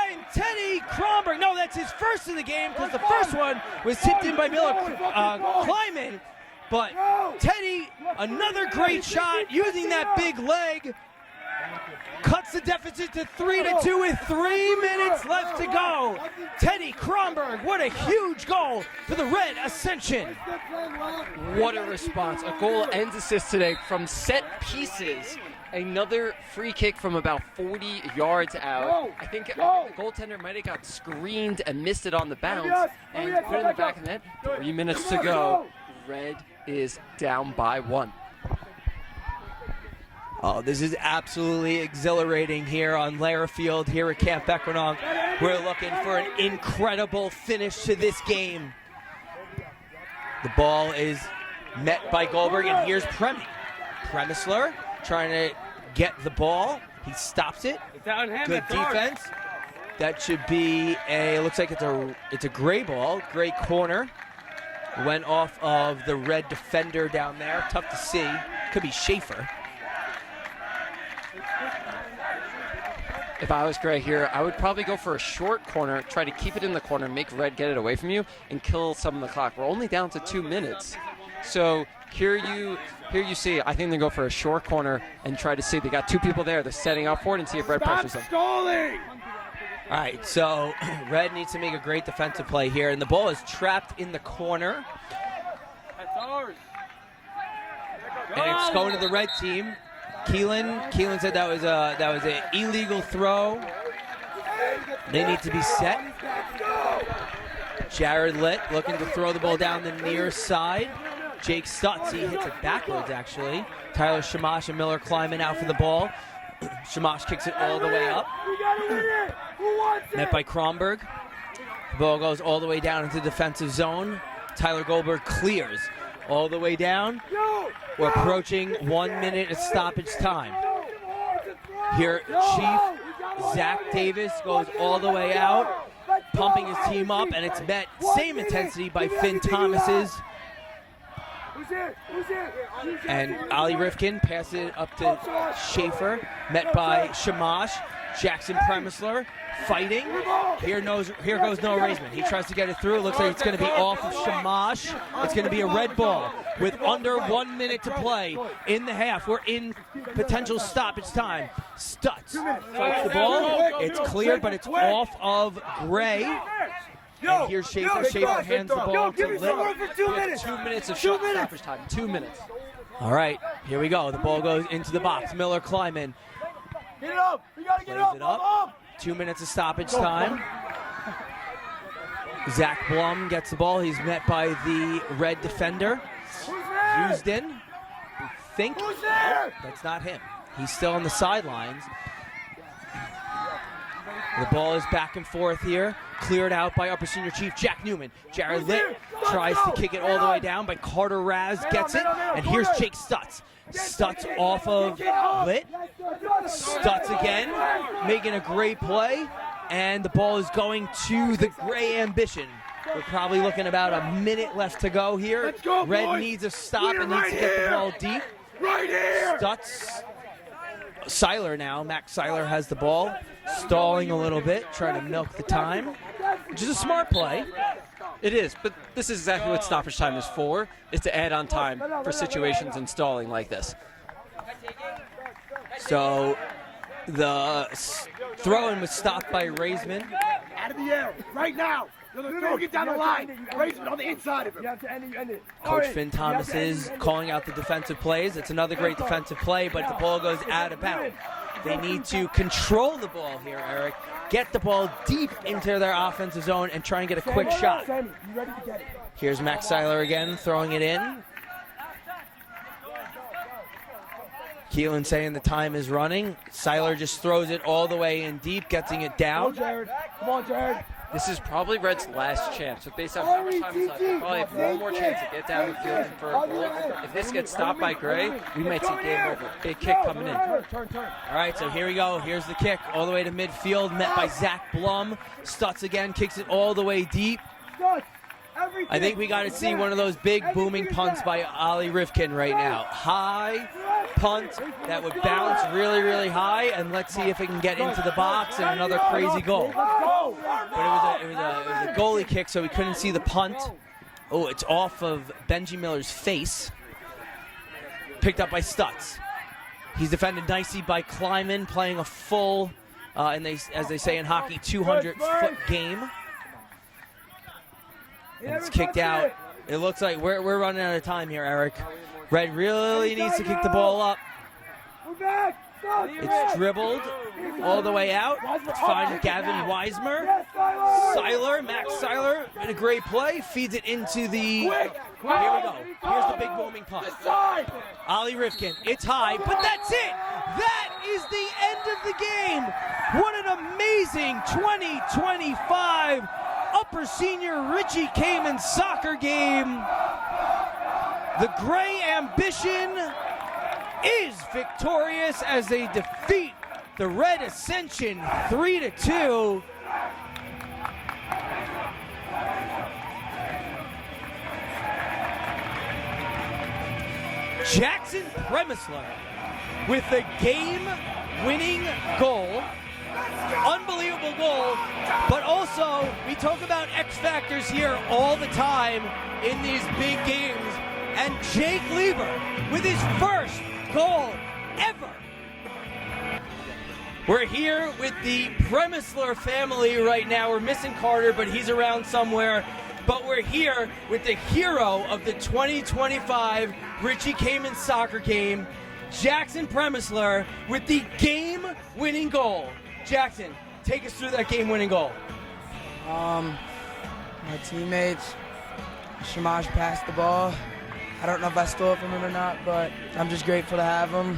And Teddy Kronberg, no, that's his first in the game because the first one was tipped in by Miller Kleiman. But Teddy, another great shot using that big leg, cuts the deficit to 3-2 with 3 minutes left to go. Teddy Kronberg, what a huge goal for the Red Ascension. What a response. A goal and assist today from set pieces Another free kick from about 40 yards out. I think the goaltender might have got screened and missed it on the bounce and put it in the back of the net. 3 minutes to go. Red is down by 1. Oh, this is absolutely exhilarating here on Lara Field here at Camp Equinong. We're looking for an incredible finish to this game. The ball is met by Goldberg, and here's Premisler trying to get the ball. He stops it. Good defense. That should be looks like it's a gray ball, gray corner. Went off of the red defender down there. Tough to see. Could be Schaefer. If I was Gray here, I would probably go for a short corner, try to keep it in the corner, make Red get it away from you, and kill some of the clock. We're only down to 2 minutes. So here you see, I think they go for a short corner and try to see. They got 2 people there. They're setting up for it and see if Red pressures them. Stalling! All right, so Red needs to make a great defensive play here, and the ball is trapped in the corner. That's ours. And it's going to the red team. Keelan said that was an illegal throw. They need to be set. Jared Litt looking to throw the ball down the near side. Jake Stutz, he hits it backwards actually. Tyler Shamash and Miller Kleiman out for the ball. Shamash kicks it all the way up. Met by Kronberg. The ball goes all the way down into the defensive zone. Tyler Goldberg clears all the way down. We're approaching 1 minute of stoppage time. Here, Chief Zach Davis goes all the way out, pumping his team up, and it's met same intensity by Finn Thomas's. And Ali Rifkin passes it up to Schaefer, met by Shamash. Jackson Premisler fighting. Here goes Noah Raisman. He tries to get it through. It looks like it's going to be off of Shamash. It's going to be a red ball with under 1 minute to play in the half. We're in potential stoppage time. Stutz fights the ball. It's cleared, but it's off of Gray. And here's Schaefer. Schaefer hands the ball to Litt. 2 minutes of stoppage time. 2 minutes. All right, here we go. The ball goes into the box. Miller Kleiman. Get it up! We gotta get Plays it up! 2 minutes of stoppage time. Zach Blum gets the ball. He's met by the red defender. Houston. We think that's not him. He's still on the sidelines. The ball is back and forth here. Cleared out by Upper Senior Chief Jack Newman. Jared Litt tries to kick it all the way down, but Carter Raz gets it. And here's Jake Stutz. Stutz off of Litt. Stutz again, making a great play. And the ball is going to the Gray Ambition. We're probably looking about a minute left to go here. Red needs a stop and needs to get the ball deep. Stutz. Seiler now. Max Seiler has the ball. Stalling a little bit, trying to milk the time. Which is a smart play. It is, but this is exactly what stoppage time is for. It's to add on time for situations in stalling like this. So the throw-in was stopped by Raisman. Out of the air, right now! Throw it down the line! Raise it on the inside of him! You have to end it. Coach Finn Thomas is calling out the defensive plays. It's another great defensive play, but the ball goes out of bounds. They need to control the ball here, Eric. Get the ball deep into their offensive zone and try and get a quick shot. Here's Max Seiler again, throwing it in. Keelan saying the time is running. Seiler just throws it all the way in deep, getting it down. Come on, Jared. This is probably Red's last chance. So based on how much time is left, they probably have one more chance to get down the field and for a goal. If this gets stopped by Gray, we might see game over. Big kick coming in. All right, so here we go. Here's the kick all the way to midfield, met by Zach Blum. Stutz again, kicks it all the way deep. I think we got to see one of those big booming punts by Ali Rifkin right now. High punt that would bounce really, really high, and let's see if it can get into the box and another crazy goal. But it was a goalie kick, so we couldn't see the punt. Oh, it's off of Benji Miller's face. Picked up by Stutz. He's defended nicely by Kleiman, playing a full, as they say in hockey, 200-foot game. And it's kicked out. It looks like we're running out of time here, Eric. Red really needs to kick the ball up. It's dribbled all the way out. It's finding Gavin Weismer. Seiler, Max Seiler, in a great play, feeds it into the. Here we go. Here's the big booming punt. Ollie Rifkin. It's high, but that's it. That is the end of the game. What an amazing 2025 Upper Senior Richie Kamen soccer game. The Gray Ambition is victorious as they defeat the Red Ascension 3-2. Jackson Premisler with the game-winning goal. Unbelievable goal, but also we talk about X factors here all the time in these big games. And Jake Lieber with his first goal ever. We're here with the Premisler family right now. We're missing Carter, but he's around somewhere. But we're here with the hero of the 2025 Richie Kamen soccer game, Jackson Premisler, with the game-winning goal. Jackson, take us through that game-winning goal. My teammates, Shamash passed the ball. I don't know if I stole it from him or not, but I'm just grateful to have him.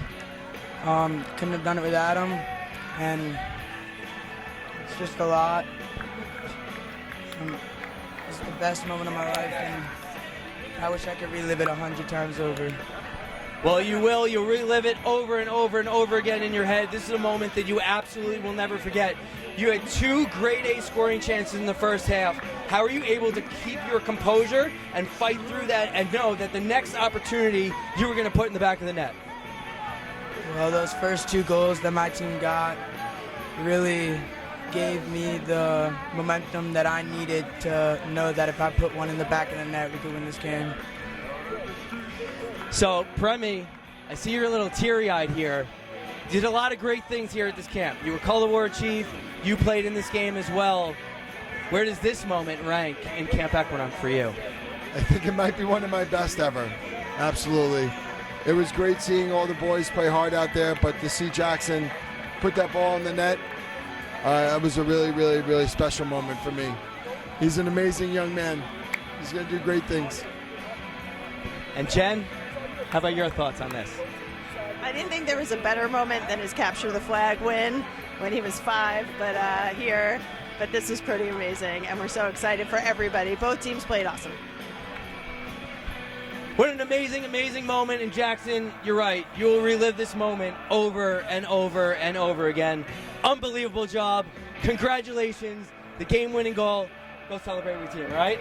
Couldn't have done it without him, and it's just a lot. It's the best moment of my life, and I wish I could relive it 100 times over. Well, you will. You'll relive it over and over and over again in your head. This is a moment that you absolutely will never forget. You had 2 grade A scoring chances in the first half. How are you able to keep your composure and fight through that and know that the next opportunity you were going to put in the back of the net? Well, those first 2 goals that my team got really gave me the momentum that I needed to know that if I put one in the back of the net, we could win this game. So, Premi, I see you're a little teary-eyed here. You did a lot of great things here at this camp. You were color war chief. You played in this game as well. Where does this moment rank in Camp Equinox for you? I think it might be one of my best ever. Absolutely. It was great seeing all the boys play hard out there, but to see Jackson put that ball in the net, it was a really, really, really special moment for me. He's an amazing young man. He's going to do great things. And Jen, how about your thoughts on this? I didn't think there was a better moment than his capture the flag win when he was 5, but this is pretty amazing, and we're so excited for everybody. Both teams played awesome. What an amazing, amazing moment. And Jackson, you're right. You will relive this moment over and over and over again. Unbelievable job. Congratulations. The game-winning goal. Go celebrate with your team, all right?